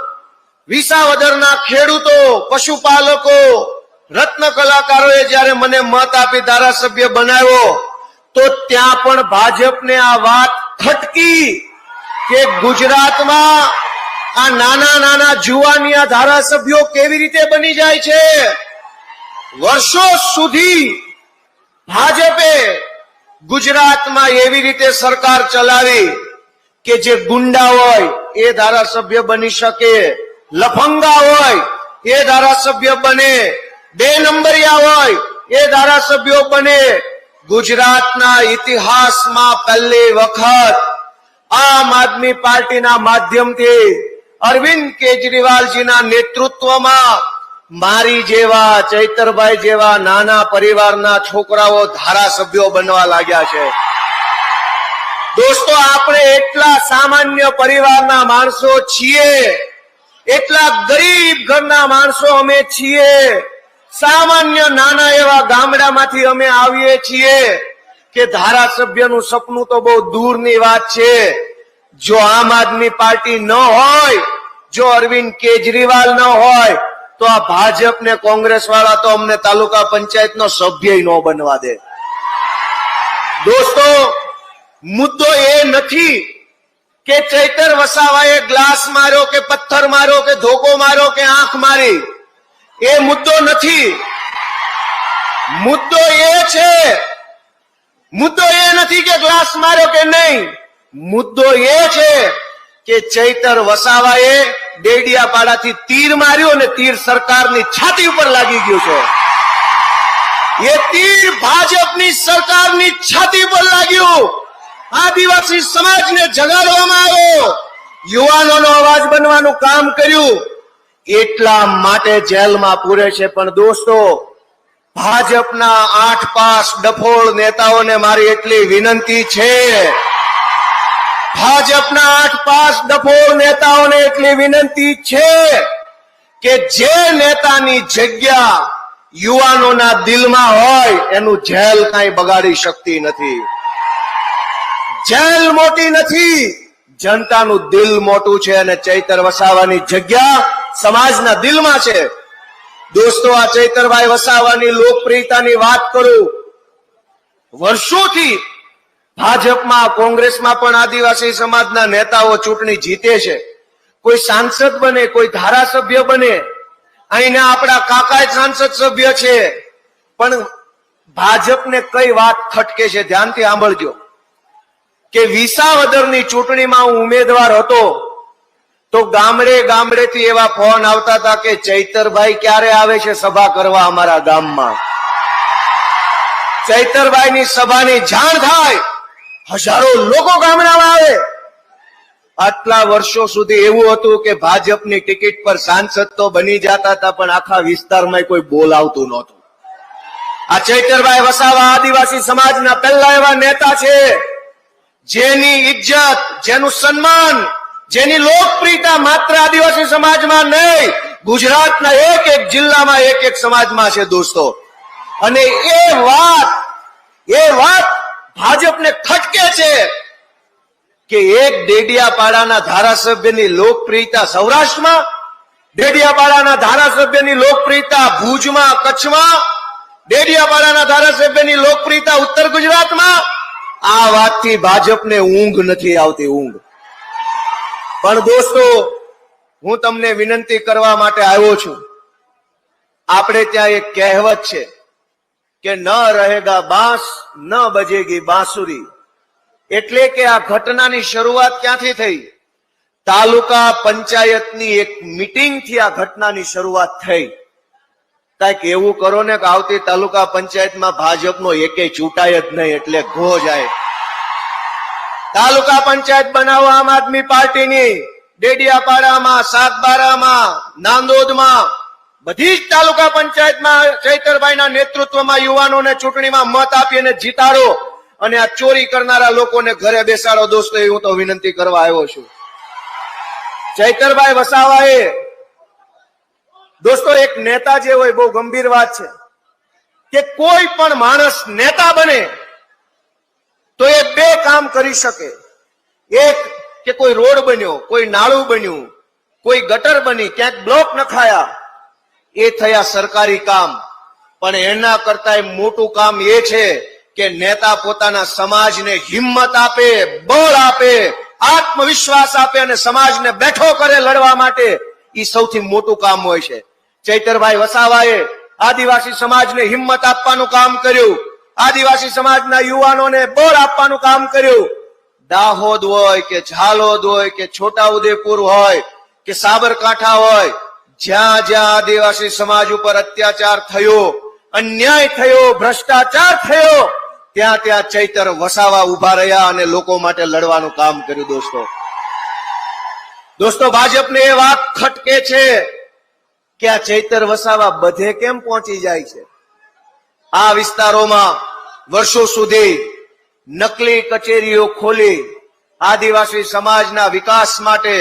Speaker 4: વિસાવદરના ખેડૂતો, પશુપાલકો, રત્ન કલાકારોએ જયારે મને મત આપી ધારાસભ્ય બનાવ્યો, તો ત્યાં પણ ભાજપને આ વાત ખટકી કે ગુજરાતમાં આ નાના નાના જુવાનિયા ધારાસભ્યો કેવી રીતે બની જાય છે. વર્ષો સુધી ભાજપે ગુજરાતમાં એવી રીતે સરકાર ચલાવી કે જે ગુંડા હોય એ ધારાસભ્ય બની શકે, લફંગા હોય એ ધારાસભ્ય બને, 2 નંબરિયા હોય એ ધારાસભ્યો બને. ગુજરાતના ઇતિહાસમાં પહેલી વખત આમ આદમી પાર્ટીના માધ્યમથી અરવિંદ કેજરીવાલજીના નેતૃત્વમાં મારી જેવા, ચૈતરભાઈ જેવા નાના પરિવારના છોકરાઓ ધારાસભ્યો બનવા લાગ્યા છે. દોસ્તો, આપણે એટલા સામાન્ય પરિવારના માણસો છીએ, એટલા ગરીબ ઘરના માણસો અમે છીએ, સામાન્ય નાના એવા ગામડામાંથી અમે આવીએ છીએ કે ધારાસભ્યનું સપનું તો બહુ દૂરની વાત છે. જો આમ આદમી પાર્ટી ન હોય, જો અરવિંદ કેજરીવાલ ન હોય,
Speaker 5: તો આ ભાજપ ને કોંગ્રેસ વાળા તો અમને તાલુકા પંચાયતનો સભ્ય ન બનવા દે. દોસ્તો, મુદ્દો એ નથી કે ચૈતર વસાવાએ ગ્લાસ માર્યો કે પથ્થર માર્યો કે ધોકો માર્યો કે આંખ મારી. એ મુદ્દો નથી. મુદ્દો એ નથી કે ગ્લાસ માર્યો કે નહીં. મુદ્દો એ છે કે ચૈતર વસાવાએ ડેડિયાપાડાથી તીર માર્યું અને તીર સરકારની છાતી ઉપર લાગી ગયું છે. એ તીર ભાજપની સરકારની છાતી પર લાગ્યું. આદિવાસી સમાજને જગાડવામાં આવ્યો, યુવાનોનો અવાજ બનવાનું કામ કર્યું, એટલા માટે જેલમાં પૂરે છે. પણ દોસ્તો, ભાજપના 8 પાસ ડફોળ નેતાઓને મારી એટલી વિનંતી છે, ભાજપના 8 પાસ ડફોળ નેતાઓને એટલી વિનંતી છે કે જે નેતાની જગ્યા યુવાનોના દિલમાં હોય એનું જેલ કાંઈ બગાડી શકતી નથી. જેલ મોટી નથી, જનતાનું દિલ મોટું છે અને ચૈતર વસાવાની જગ્યા સમાજના દિલમાં છે. દોસ્તો, આ ચૈતરભાઈ વસાવાની લોકપ્રિયતાની વાત કરું. વર્ષોથી ભાજપમાં કોંગ્રેસમાં પણ આદિવાસી સમાજના નેતાઓ ચૂંટણી જીતે છે. કોઈ સાંસદ બને, કોઈ ધારાસભ્ય બને. અહીંના આપણા કાકા સાંસદ સભ્ય છે. પણ ભાજપને કઈ વાત ખટકે છે, ધ્યાનથી સાંભળજો. કે વિસાવદરની ચૂંટણીમાં હું ઉમેદવાર હતો તો ગામડેથી એવા ફોન આવતા હતા કે ચૈતરભાઈ ક્યારે આવે છે સભા કરવા અમારા ગામમાં. ચૈતરભાઈની સભાની જાણ થાય, હજારો લોકો ગામડામાં આવે. આટલા વર્ષો સુધી એવું હતું કે ભાજપની ટિકિટ પર સાંસદ તો બની જતા હતા પણ આખા વિસ્તારમાં કોઈ બોલાવતું નહોતું. આ ચૈતરભાઈ વસાવા આદિવાસી સમાજના પહેલા એવા નેતા છે જેની ઇજ્જત, જેનું સન્માન, જેની લોકપ્રિયતા માત્ર આદિવાસી સમાજમાં નહીં, ગુજરાતના એક એક જિલ્લામાં એક એક સમાજમાં છે દોસ્તો. અને એ વાત ભાજપને ખટકે છે કે એક ડેડિયાપાડાના ધારાસભ્યની લોકપ્રિયતા સૌરાષ્ટ્રમાં, ડેડિયાપાડાના ધારાસભ્યની લોકપ્રિયતા ભુજમાં, કચ્છમાં, ડેડિયાપાડાના ધારાસભ્યની લોકપ્રિયતા ઉત્તર ગુજરાતમાં. આ વાતથી ભાજપને ઊંઘ નથી આવતી, ઊંઘ. પણ દોસ્તો, હું તમને વિનંતી કરવા માટે આવ્યો છું. આપણે ત્યાં એક કહેવત છે કે ન રહેગા બાંસ ન બજેગી બાંસુરી. એટલે કે આ ઘટનાની શરૂઆત ક્યાંથી થઈ? તાલુકા પંચાયતની એક મીટિંગથી આ ઘટનાની શરૂઆત થઈ. કઈક એવું કરો ને કે આવતી તાલુકા પંચાયતમાં ભાજપનો એકે ચૂંટાય જ નહીં, એટલે ઘો જાય. તાલુકા પંચાયત બનાવો આમ આદમી પાર્ટીની. ડેડિયાપાડામાં, સાગબારામાં, નાંદોદમાં, બધી જ તાલુકા પંચાયતમાં ચૈતરભાઈના નેતૃત્વમાં યુવાનોને ચૂંટણીમાં મત આપી અને જીતાડો અને આ ચોરી કરનારા લોકોને ઘરે બેસાડો. દોસ્તો, હું તો વિનંતી કરવા આવ્યો છું. ચૈતરભાઈ વસાવાએ, દોસ્તો, એક નેતા જે હોય, બહુ ગંભીર વાત છે કે કોઈ પણ માણસ નેતા બને તો એ 2 કામ કરી શકે. એક કે કોઈ રોડ બન્યો, કોઈ નાળું બન્યું, કોઈ ગટર બની, ક્યાંક બ્લોક નખાયા, એ થયા સરકારી કામ. પણ એના કરતા મોટું કામ એ છે કે નેતા પોતાના સમાજને હિંમત આપે, બળ આપે, આત્મવિશ્વાસ આપે અને સમાજને બેઠો કરે લડવા માટે. એ સૌથી મોટું કામ હોય છે. ચૈતરભાઈ વસાવાએ આદિવાસી સમાજને હિંમત આપવાનું કામ કર્યું, આદિવાસી સમાજના યુવાનોને બળ આપવાનું કામ કર્યું. દાહોદ હોય કે ઝાલોદ હોય કે છોટાઉદેપુર હોય કે સાબરકાંઠા હોય, જ્યાં જ્યાં આદિવાસી સમાજ ઉપર અત્યાચાર થયો, અન્યાય થયો, ભ્રષ્ટાચાર થયો, ત્યાં ત્યાં ચૈતર વસાવા ઉભા રહ્યા અને લોકો માટે લડવાનું કામ કર્યું. દોસ્તો, ભાજપને એ વાત ખટકે છે કે આ ચૈતર વસાવા બધે કેમ પહોંચી જાય છે. આ વિસ્તારોમાં વર્ષો સુધી નકલી કચેરીઓ ખોલી આદિવાસી સમાજના વિકાસ માટે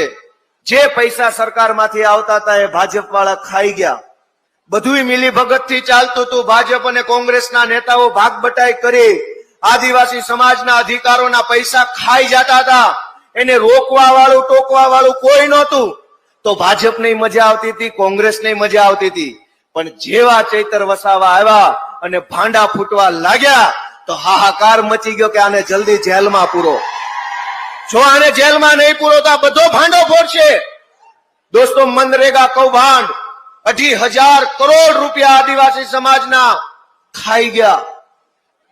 Speaker 5: જે પૈસા સરકારમાંથી આવતા હતા એ ભાજપ વાળા ખાઈ ગયા. બધું મિલીભગતથી ચાલતું હતું. ભાજપ અને કોંગ્રેસના નેતાઓ ભાગ બટાઈ કરી આદિવાસી સમાજના અધિકારોના પૈસા ખાઈ જતા હતા. એને રોકવા વાળું, ટોકવા વાળું કોઈ નહોતું. તો ભાજપને મજા આવતી હતી, કોંગ્રેસને મજા આવતી હતી. પણ જેવા ચૈતર વસાવા આવ્યા અને ભાંડા ફૂટવા લાગ્યા તો હાહાકાર મચી ગયો કે આને જલ્દી જેલમાં પૂરો. જો આને જેલમાં નહીં પૂરો તો આ બધો ભાંડો ફોડશે. દોસ્તો, મનરેગા કૌભાંડ 2,500 કરોડ રૂપિયા આદિવાસી સમાજના ખાઈ ગયા.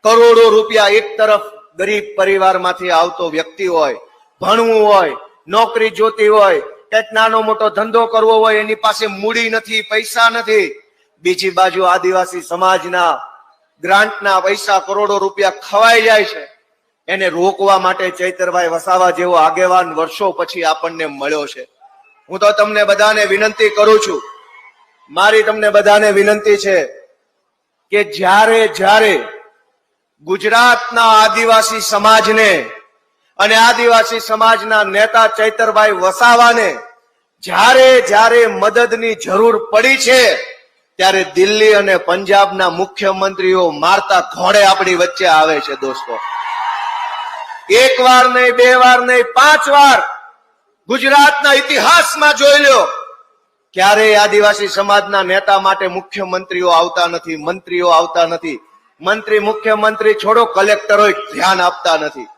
Speaker 5: કરોડો રૂપિયા. એક તરફ ગરીબ પરિવારમાંથી આવતો વ્યક્તિ હોય, ભણવું હોય, નોકરી જોતી હોય, કંઈક નાનો મોટો ધંધો કરવો હોય, એની પાસે મૂડી નથી, પૈસા નથી. બીજી બાજુ આદિવાસી સમાજના ગ્રાન્ટના પૈસા કરોડો રૂપિયા ખવાઈ જાય છે. એને રોકવા માટે ચૈતરભાઈ વસાવા જેવો આગેવાન વર્ષો પછી આપણને મળ્યો છે. હું તો તમને બધાને વિનંતી કરું છું, મારી તમને બધાને વિનંતી છે કે જ્યારે ગુજરાતના આદિવાસી સમાજને અને આદિવાસી સમાજના નેતા ચૈતરભાઈ વસાવાને જ્યારે મદદની જરૂર પડી છે ત્યારે દિલ્હી અને પંજાબના મુખ્યમંત્રીઓ મારતા ઘોડે આપણી વચ્ચે આવે છે. દોસ્તો, એક વાર નહીં, બે વાર નહીં, 5 વાર ગુજરાતના ઇતિહાસમાં જોઈ લો, ક્યારેય આદિવાસી સમાજના નેતા માટે મુખ્યમંત્રીઓ આવતા નથી, મંત્રીઓ આવતા નથી. મંત્રી મુખ્યમંત્રી છોડો, કલેક્ટરો ધ્યાન આપતા નથી.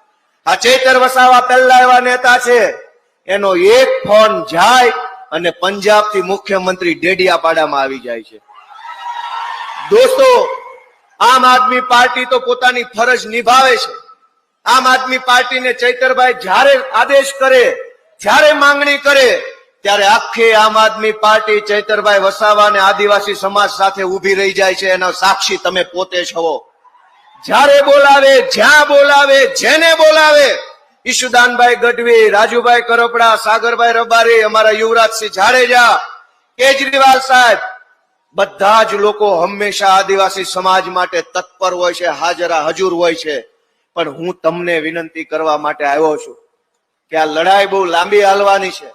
Speaker 5: આ ચૈતર વસાવા પહેલા એવા નેતા છે, એનો એક ફોન જાય અને પંજાબથી મુખ્યમંત્રી ડેડિયાપાડામાં આવી જાય છે. દોસ્તો, આમ આદમી પાર્ટી તો પોતાની ફરજ નિભાવે છે. આમ આદમી પાર્ટીને ચૈતરભાઈ જ્યારે આદેશ કરે, જ્યારે માંગણી કરે ત્યારે આખી આમ આદમી પાર્ટી ચૈતરભાઈ વસાવા અને આદિવાસી સમાજ સાથે ઉભી રહી જાય છે. એનો સાક્ષી તમે પોતે છો. જ્યારે બોલાવે, જ્યાં બોલાવે, જેને બોલાવે, ઈશુદાનભાઈ ગઢવી, રાજુભાઈ કરપડા, સાગરભાઈ રબારી, અમારા યુવરાજસિંહ જાડેજા, કેજરીવાલ સાહેબ, બધા જ લોકો હંમેશા આદિવાસી સમાજ માટે તત્પર હોય છે, હજુર હોય છે. પણ હું તમને વિનંતી કરવા માટે આવ્યો છું કે આ લડાઈ બહુ લાંબી હાલવાની છે.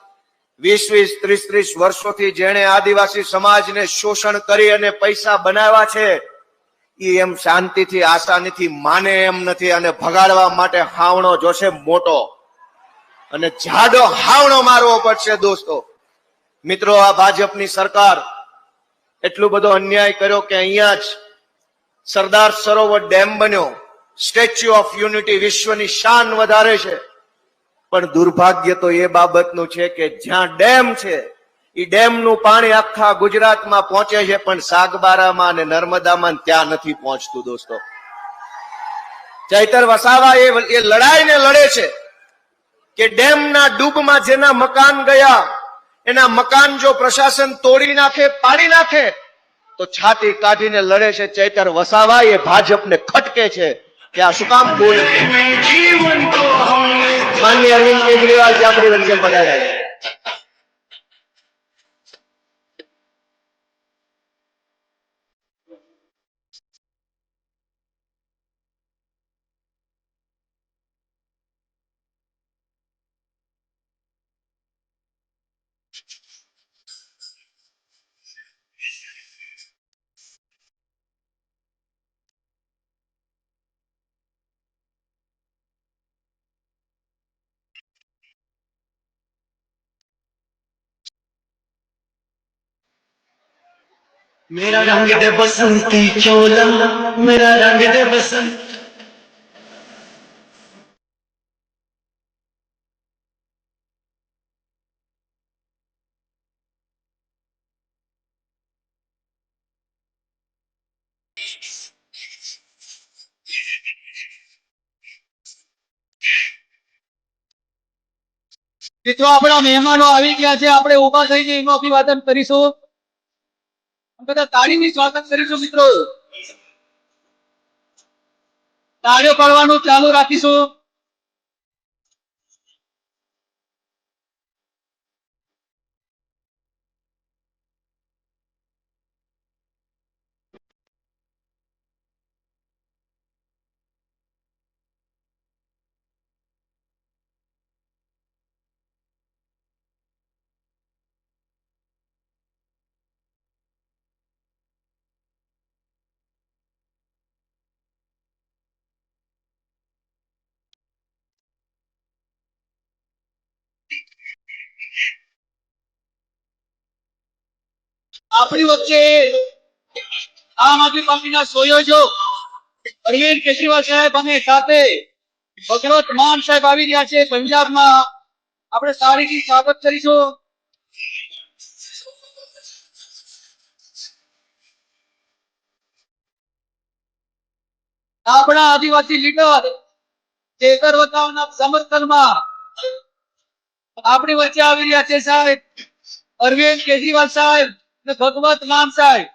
Speaker 5: 20-20, 30-30 વર્ષોથી જેણે આદિવાસી સમાજને શોષણ કરી અને પૈસા બનાવ્યા છે, એ એમ શાંતિથી, આસાનીથી માને એમ નથી. અને ભગાડવા માટે હાવણો જોશે મોટો, અને જાડો હાવણો મારવો પડશે. દોસ્તો મિત્રો, આ ભાજપની સરકાર એટલો બધો અન્યાય કર્યો કે અહીંયા જ સરદાર સરોવર ડેમ બન્યો, સ્ટેચ્યુ ઓફ યુનિટી વિશ્વની શાન વધારે છે. પણ દુર્ભાગ્ય તો એ બાબતનું છે કે જ્યાં ડેમ છે એ ડેમનું પાણી આખા ગુજરાતમાં પહોંચે છે, પણ સાગબારામાં અને નર્મદામાં ત્યાં નથી પહોંચતું. દોસ્તો, ચૈતર વસાવા એ લડાઈને લડે છે કે ડેમના ડૂબમાં જેના મકાન ગયા, એના મકાન જો પ્રશાસન તોડી નાખે, પાડી નાખે, તો છાતી કાઢીને લડે છે. ચૈતર વસાવા એ ભાજપને ખટકે છે કે આ શું કામ બોલે. માનનીય અરવિંદ કેજરીવાલ જે આપણી વચ્ચે પધાર્યા છે.
Speaker 6: मेरा रंग दे बसंती चोला, मेरा रंग दे बसंत.
Speaker 2: મિત્રો, આપણા મહેમાનો આવી ગયા છે. આપણે ઉભા થઈને એનું અભિવાદન કરીશું. બધા તાળીથી સ્વાગત કરીશું. મિત્રો, તાળીઓ પાડવાનું ચાલુ રાખીશું. આપણી વચ્ચે આમ આદમી પાર્ટીના સંયોજક અરવિંદ કેજરીવાલ સાહેબ અને સાથે ભગવત માન સાહેબ આવી રહ્યા છે પંજાબમાં. આપણે સારીથી સ્વાગત કરીશું. આપણા આદિવાસી લીડર ચેતર વસાવાના સમર્થનમાં આપણી વચ્ચે આવી રહ્યા છે સાહેબ અરવિંદ કેજરીવાલ સાહેબ અને ભગવત માન સાહેબ.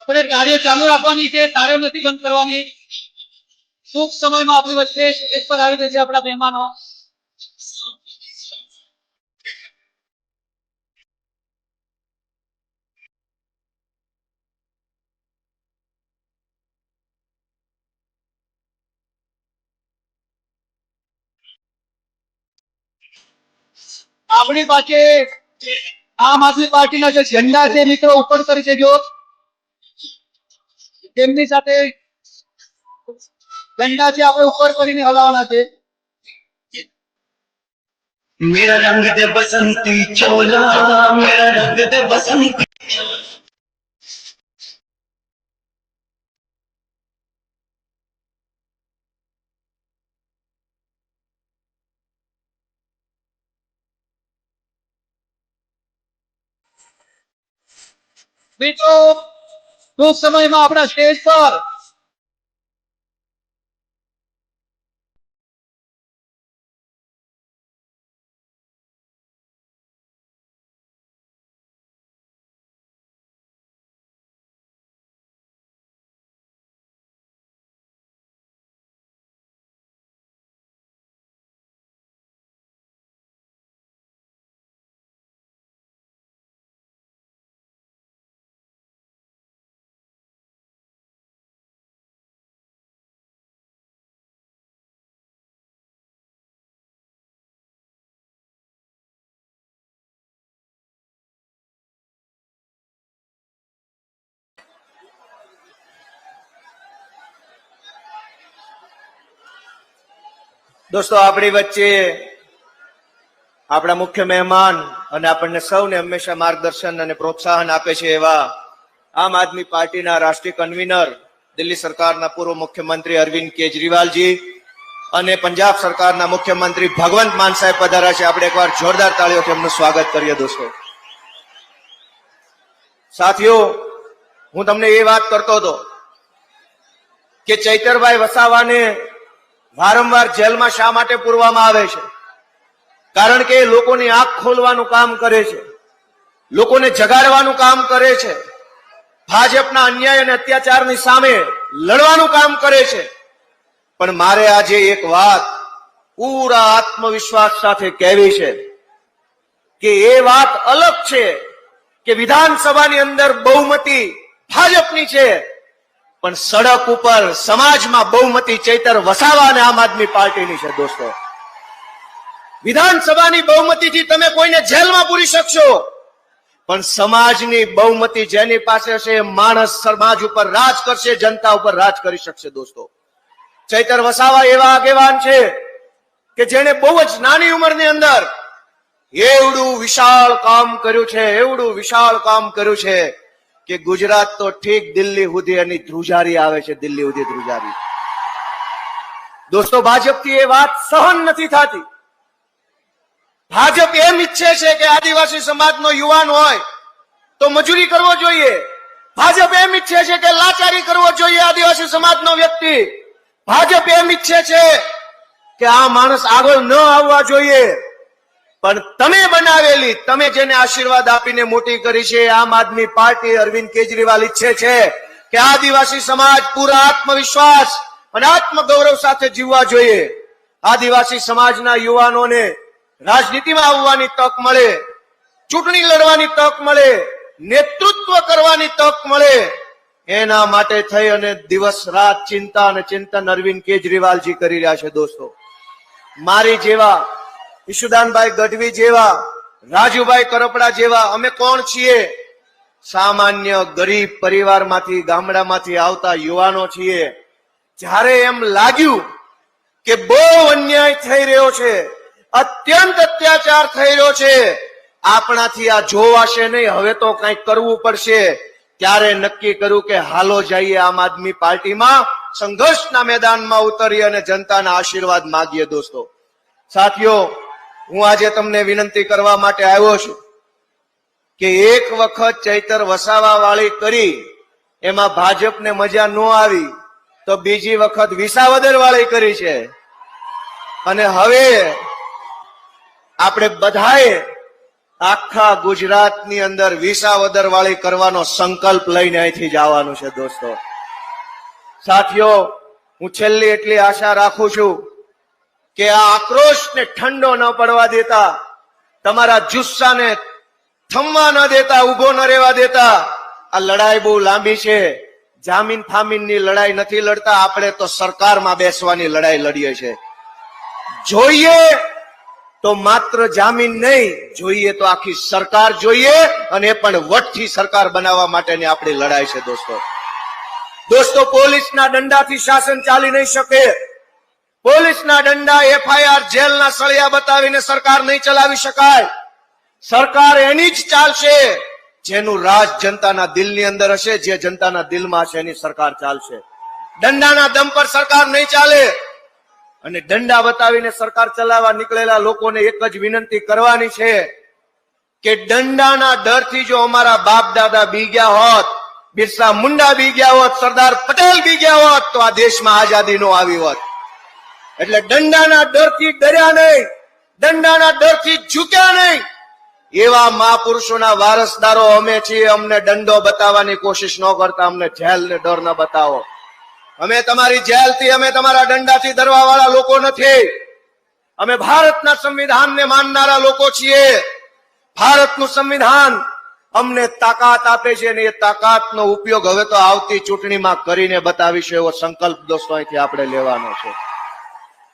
Speaker 2: આપણે કાર્ય ચાલુ રાખવાની છે, કાર્ય નથી બંધ કરવાની. ટૂંક સમયમાં આપણી વચ્ચે સ્ટેજ પર આવી જશે આપણા મહેમાનો. આપણી પાસે આમ આદમી પાર્ટીના જે ઝંડા છે મિત્રો ઉપર કરી દેજો. તેમની સાથે ઝંડા છે આપણે ઉપર કરીને હલાવવાના છે.
Speaker 6: मेरा रंग दे बसंती चोला, मेरा रंग दे बसंती.
Speaker 2: મિત્રો ટૂંક સમયમાં આપણા સ્ટેજ પર
Speaker 4: દોસ્તો આપણી વચ્ચે આપણા મુખ્ય મહેમાન અને આપણને સૌને હંમેશા માર્ગદર્શન અને પ્રોત્સાહન આપે છે એવા આમ આદમી પાર્ટીના રાષ્ટ્રીય કન્વીનર દિલ્હી સરકારના પૂર્વ મુખ્યમંત્રી અરવિંદ કેજરીવાલજી અને પંજાબ સરકારના મુખ્યમંત્રી ભગવંત માન સાહેબ પધાર્યા છે. આપણે એકવાર જોરદાર તાળીઓથી એમનું સ્વાગત કરીએ દોસ્તો. સાથીઓ, હું તમને એ વાત કરતો હતો કે ચૈતરભાઈ વસાવાને વારંવાર જેલમાં શા માટે પૂરવામાં આવે છે? કારણ કે એ લોકોની આંખ ખોલવાનું કામ કરે છે, લોકોને જગાડવાનું કામ કરે છે, ભાજપના અન્યાય અને અત્યાચારની સામે લડવાનું કામ કરે છે. પણ મારે આજે એક વાત પૂરા આત્મવિશ્વાસ સાથે કહેવી છે કે એ વાત અલગ છે કે વિધાનસભાની અંદર બહુમતી ભાજપની છે, પણ સડક ઉપર સમાજમાં બહુમતી ચૈતર વસાવા અને આમ આદમી પાર્ટીની છે. દોસ્તો, વિધાનસભાની બહુમતીથી તમે કોઈને જેલમાં પૂરી શકશો, પણ સમાજની બહુમતી જેની પાસે હશે એ માણસ સમાજ ઉપર રાજ કરશે, જનતા ઉપર રાજ કરી શકશે. દોસ્તો, ચૈતર વસાવા એવા આગેવાન છે કે જેણે બહુ જ નાની ઉંમરની અંદર એવડું વિશાળ કામ કર્યું છે, એવડું વિશાળ કામ કર્યું છે કે ગુજરાત તો ઠીક દિલ્હી સુધી એની ધ્રુજારી આવે છે, દિલ્હી સુધી ધ્રુજારી. દોસ્તો, ભાજપથી એ વાત સહન નથી થતી. ભાજપ એમ ઈચ્છે છે કે આદિવાસી સમાજનો યુવાન હોય તો મજૂરી કરવો જોઈએ. ભાજપ એમ ઈચ્છે છે કે લાચારી કરવો જોઈએ આદિવાસી સમાજનો વ્યક્તિ. ભાજપ એમ ઈચ્છે છે કે આ માણસ આગળ ન આવવા જોઈએ. પણ તમે બનાવેલી, તમે જેને આશીર્વાદ આપીને મોટી કરી છે આમ આદમી પાર્ટી અરવિંદ કેજરીવાલ ઈચ્છે છે કે આદિવાસી સમાજ પૂરા આત્મવિશ્વાસ અને આત્મગૌરવ સાથે જીવવા જોઈએ. આદિવાસી સમાજના યુવાનોને રાજનીતિમાં આવવાની તક મળે, ચૂંટણી લડવાની તક મળે, નેતૃત્વ કરવાની તક મળે. એના માટે થઈ અને દિવસ રાત ચિંતા અને ચિંતન અરવિંદ કેજરીવાલજી કરી રહ્યા છે દોસ્તો. મારી જેવા, ઈશુદાનભાઈ ગઢવી જેવા, રાજુભાઈ કરપડા જેવા અમે કોણ છીએ? સામાન્ય ગરીબ પરિવારમાંથી, ગામડામાંથી આવતા યુવાનો છીએ. જ્યારે એમ લાગ્યું કે બહુ અન્યાય થઈ રહ્યો છે, અત્યંત અત્યાચાર થઈ રહ્યો છે, આપણાથી આ જોવાશે નહીં, હવે તો કંઈક કરવું પડશે, ત્યારે નક્કી કર્યું કે હાલો જઈએ આમ આદમી પાર્ટીમાં, સંઘર્ષના મેદાનમાં ઉતરી અને જનતાના આશીર્વાદ માગીએ. દોસ્તો, સાથીઓ, હું આજે તમને વિનંતી કરવા માટે આવ્યો છું કે એક વખત ચૈતર વસાવા વાળી કરી, એમાં ભાજપને મજા ન આવી તો બીજી વખત વિસાવદર વાળી કરી છે. અને હવે આપણે બધાએ આખા ગુજરાતની અંદર વિસાવદર વાળી કરવાનો સંકલ્પ લઈને અહીંથી જવાનું છે. દોસ્તો, સાથીઓ, હું છેલ્લી એટલી આશા રાખું છું કે આ આક્રોશને ઠંડો ન પડવા દેતા, તમારા જુસ્સાને થમવા ન દેતા, ઉભો ન રહેવા દેતા. આ લડાઈ બહુ લાંબી છે. જામીન ફામીનની લડાઈ નથી લડતા આપણે, તો સરકારમાં બેસવાની લડાઈ લડીએ છીએ. જોઈએ તો માત્ર જામીન નહીં, જોઈએ તો આખી સરકાર જોઈએ, અને એ પણ વટથી સરકાર બનાવવા માટેની આપણી લડાઈ છે. દોસ્તો, પોલીસના દંડાથી શાસન ચાલી નહીં શકે. પોલીસના દંડા, એફઆઈઆર, જેલના સળિયા બતાવીને સરકાર નહીં ચલાવી શકાય. સરકાર એની જ ચાલશે જેનું રાજ જનતાના દિલની અંદર હશે, જે જનતાના દિલમાં હશે એની સરકાર ચાલશે. દંડાના દમ પર સરકાર નહીં ચાલે. અને દંડા બતાવીને સરકાર ચલાવવા નીકળેલા લોકોને એક જ વિનંતી કરવાની છે કે દંડાના ડરથી જો અમારા બાપ દાદા બી ગયા હોત, બિરસા મુંડા બી ગયા હોત, સરદાર પટેલ બી ગયા હોત, તો આ દેશમાં આઝાદી નો આવી હોત. એટલે દંડાના ડરથી ડર્યા નહીં, દંડાના ડરથી ઝૂક્યા નહીં, એવા મહાપુરુષોના વારસદારો અમે છીએ. અમને દંડો બતાવવાની કોશિશ ન કરતા, અમને જેલ ને ડર ન બતાવો. અમે તમારી જેલથી, અમે તમારા દંડાથી ડરવા વાળા લોકો નથી. અમે ભારતના સંવિધાનને માનનારા લોકો છીએ. ભારતનું સંવિધાન અમને તાકાત આપે છે, અને એ તાકાતનો ઉપયોગ હવે તો આવતી ચૂંટણીમાં કરીને બતાવીશું, એવો સંકલ્પ દોસ્તો અહીંથી આપણે લેવાનો છે.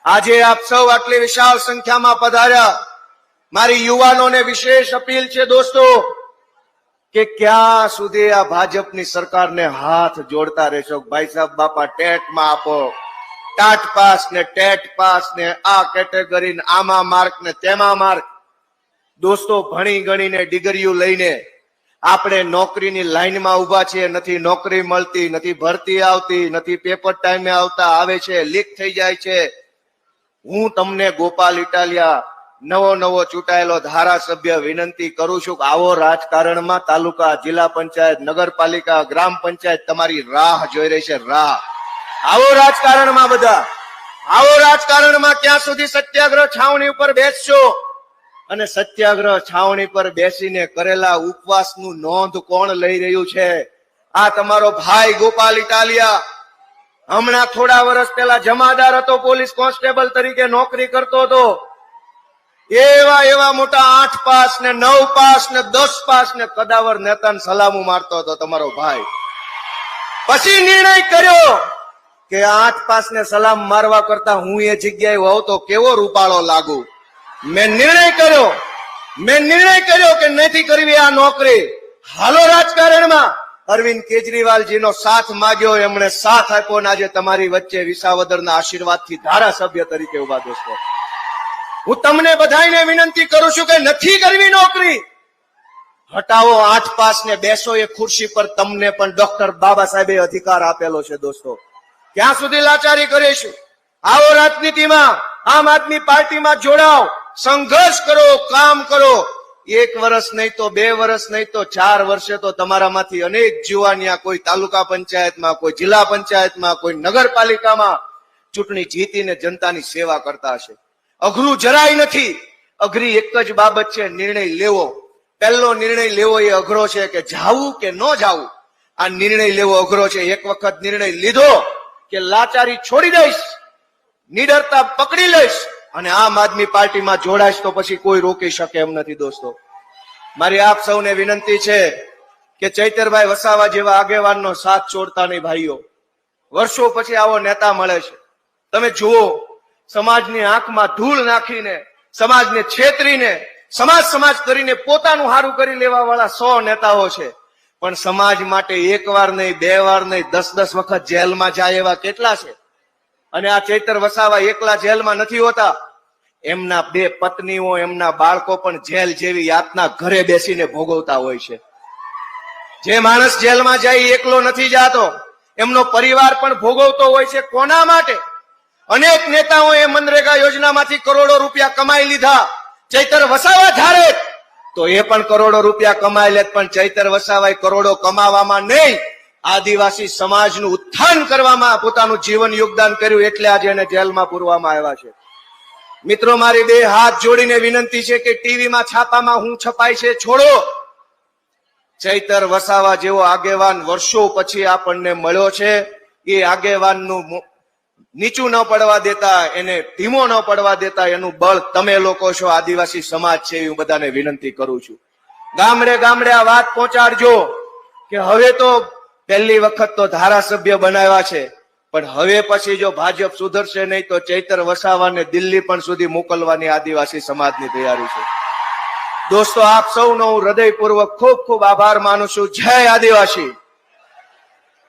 Speaker 4: આજે આપ સૌ આટલી વિશાળ સંખ્યામાં પધાર્યા. મારી યુવાનોને વિશેષ અપીલ છે દોસ્તો કે ક્યાં સુધી આ ભાજપની સરકારને હાથ જોડતા રહેશો? ભાઈ સાહેબ, બાપા ટેટમાં આપો, ટાટ પાસ ને ટેટ પાસ ને આ કેટેગરી, આમાં માર્ક ને તેમાં માર્ક. દોસ્તો, ભણી ગણીને ડિગ્રીઓ લઈને આપણે નોકરીની લાઈનમાં ઉભા છીએ, નથી નોકરી મળતી, નથી ભરતી આવતી, નથી પેપર ટાઈમે આવતા, આવે છે લીક થઈ જાય છે. હું તમને ગોપાલ ઇટાલિયા, નવો ચૂંટાયેલો ધારાસભ્ય, વિનંતી કરું છું કે આવો રાજકારણમાં તાલુકા, જિલ્લા પંચાયત, નગરપાલિકા, ગ્રામ પંચાયત તમારી રાહ જોઈ રહી છે. રાહ. આવો રાજકારણમાં, બધા આવો રાજકારણમાં. ક્યાં સુધી સત્યાગ્રહ છાવણી ઉપર બેસશો? અને સત્યાગ્રહ છાવણી પર બેસીને કરેલા ઉપવાસનું નોંધ કોણ લઈ રહ્યું છે? આ તમારો ભાઈ ગોપાલ ઇટાલિયા. હમણાં થોડા વર્ષ પહેલા જમાદાર હતો, પોલીસ કોન્સ્ટેબલ તરીકે નોકરી કરતો હતો. એવા મોટા 8 પાસ ને 9 પાસ ને 10 પાસ ને કદાવર નેતાને સલામું મારતો હતો તમારો ભાઈ. પછી નિર્ણય કર્યો કે 8 પાસ ને સલામ મારવા કરતા હું એ જગ્યાએ હોઉં તો કેવો રૂપાળો લાગુ. મેં નિર્ણય કર્યો કે નથી કરવી આ નોકરી. હાલો રાજકારણમાં. અરવિંદ કેજરીવાલજીનો સાથ માંગ્યો, એમણે સાથ આપ્યો, અને આજે તમારી વચ્ચે વિસાવદરના આશીર્વાદથી ધારાસભ્ય તરીકે ઉભા. દોસ્તો, હું તમને બધાને વિનંતી કરું છું કે નથી કરવી નોકરી, હટાવો 8 પાસ ને બેસો એ ખુરશી પર. તમને પણ ડોક્ટર બાબા સાહેબે અધિકાર આપેલો છે. દોસ્તો, ક્યાં સુધી લાચારી કરીશું? આવો રાજનીતિમાં, આમ આદમી પાર્ટીમાં જોડાઓ, સંઘર્ષ કરો, કામ કરો. 1 વર્ષ નહીં તો 2 વર્ષ નહીં તો 4 વર્ષે તો તમારામાંથી અનેક જુવાનિયા કોઈ તાલુકા પંચાયતમાં, કોઈ જિલ્લા પંચાયતમાં, કોઈ નગરપાલિકામાં ચૂંટણી જીતીને જનતાની સેવા કરતા હશે. અઘરું જરાય નથી. અઘરી એક જ બાબત છે, નિર્ણય લેવો. પહેલો નિર્ણય લેવો એ અઘરો છે કે જાવું કે ન જાવું. આ નિર્ણય લેવો અઘરો છે. એક વખત નિર્ણય લીધો કે લાચારી છોડી દઈશ, નિડરતા પકડી લઈશ અને આમ આદમી પાર્ટીમાં જોડાઈશ, તો પછી કોઈ રોકી શકે એમ નથી. દોસ્તો, મારી આપ સૌને વિનંતી છે
Speaker 5: કે ચૈતરભાઈ વસાવા જેવા આગેવાનનો સાથ છોડતા નહીં ભાઈઓ. વર્ષો પછી આવો નેતા મળે છે. તમે જુઓ, સમાજની આંખમાં ધૂળ નાખીને, સમાજને છેતરીને, સમાજ કરીને પોતાનું હારું કરી લેવા વાળા 100 નેતાઓ છે, પણ સમાજ માટે એક વાર નહીં, 2 વાર નહીં, 10 વખત જેલમાં જાય એવા કેટલા છે? અને આ ચૈતર વસાવા એકલા જેલમાં નથી હોતા, એમના 2 પત્નીઓ, એમના બાળકો પણ જેલ જેવી યાતના ઘરે બેસીને ભોગવતા હોય છે. જે માણસ જેલમાં જાય એકલો નથી જાતો, એમનો પરિવાર પણ ભોગવતો હોય છે. કોના માટે? અનેક નેતાઓએ મનરેગા યોજનામાંથી કરોડો રૂપિયા કમાઈ લીધા. ચૈતર વસાવા ધારે તો એ પણ કરોડો રૂપિયા કમાઈ લેત, પણ ચૈતર વસાવાએ કરોડો કમાવામાં નહીં, આદિવાસી સમાજનું ઉત્થાન કરવામાં પોતાનું જીવન યોગદાન કર્યું, એટલે આજે એને જેલમાં પૂરવામાં આવ્યા છે. મિત્રો, મારી 2 હાથ જોડીને વિનંતી છે કે ટીવીમાં, છાપામાં હું છપાય છે છોડો. ચૈતર વસાવા જેવો આગેવાન વર્ષો પછી આપણને મળ્યો છે. એ આગેવાનનું નીચું ન પડવા દેતા, એને ધીમો ન પડવા દેતા, એનું બળ તમે લોકો છો, આદિવાસી સમાજ છે. હું બધાને વિનંતી કરું છું, ગામડે ગામડે આ વાત પહોંચાડજો કે હવે તો પહેલી વખત તો ધારાસભ્ય બનાવ્યા છે, પણ હવે પછી જો ભાજપ સુધરશે નહીં તો ચૈતર વસાવાને દિલ્હી પણ સુધી મોકલવાની આદિવાસી સમાજની તૈયારી છે. દોસ્તો, આપ સૌનો હું હૃદયપૂર્વક ખૂબ ખૂબ આભાર માનું છું. જય આદિવાસી.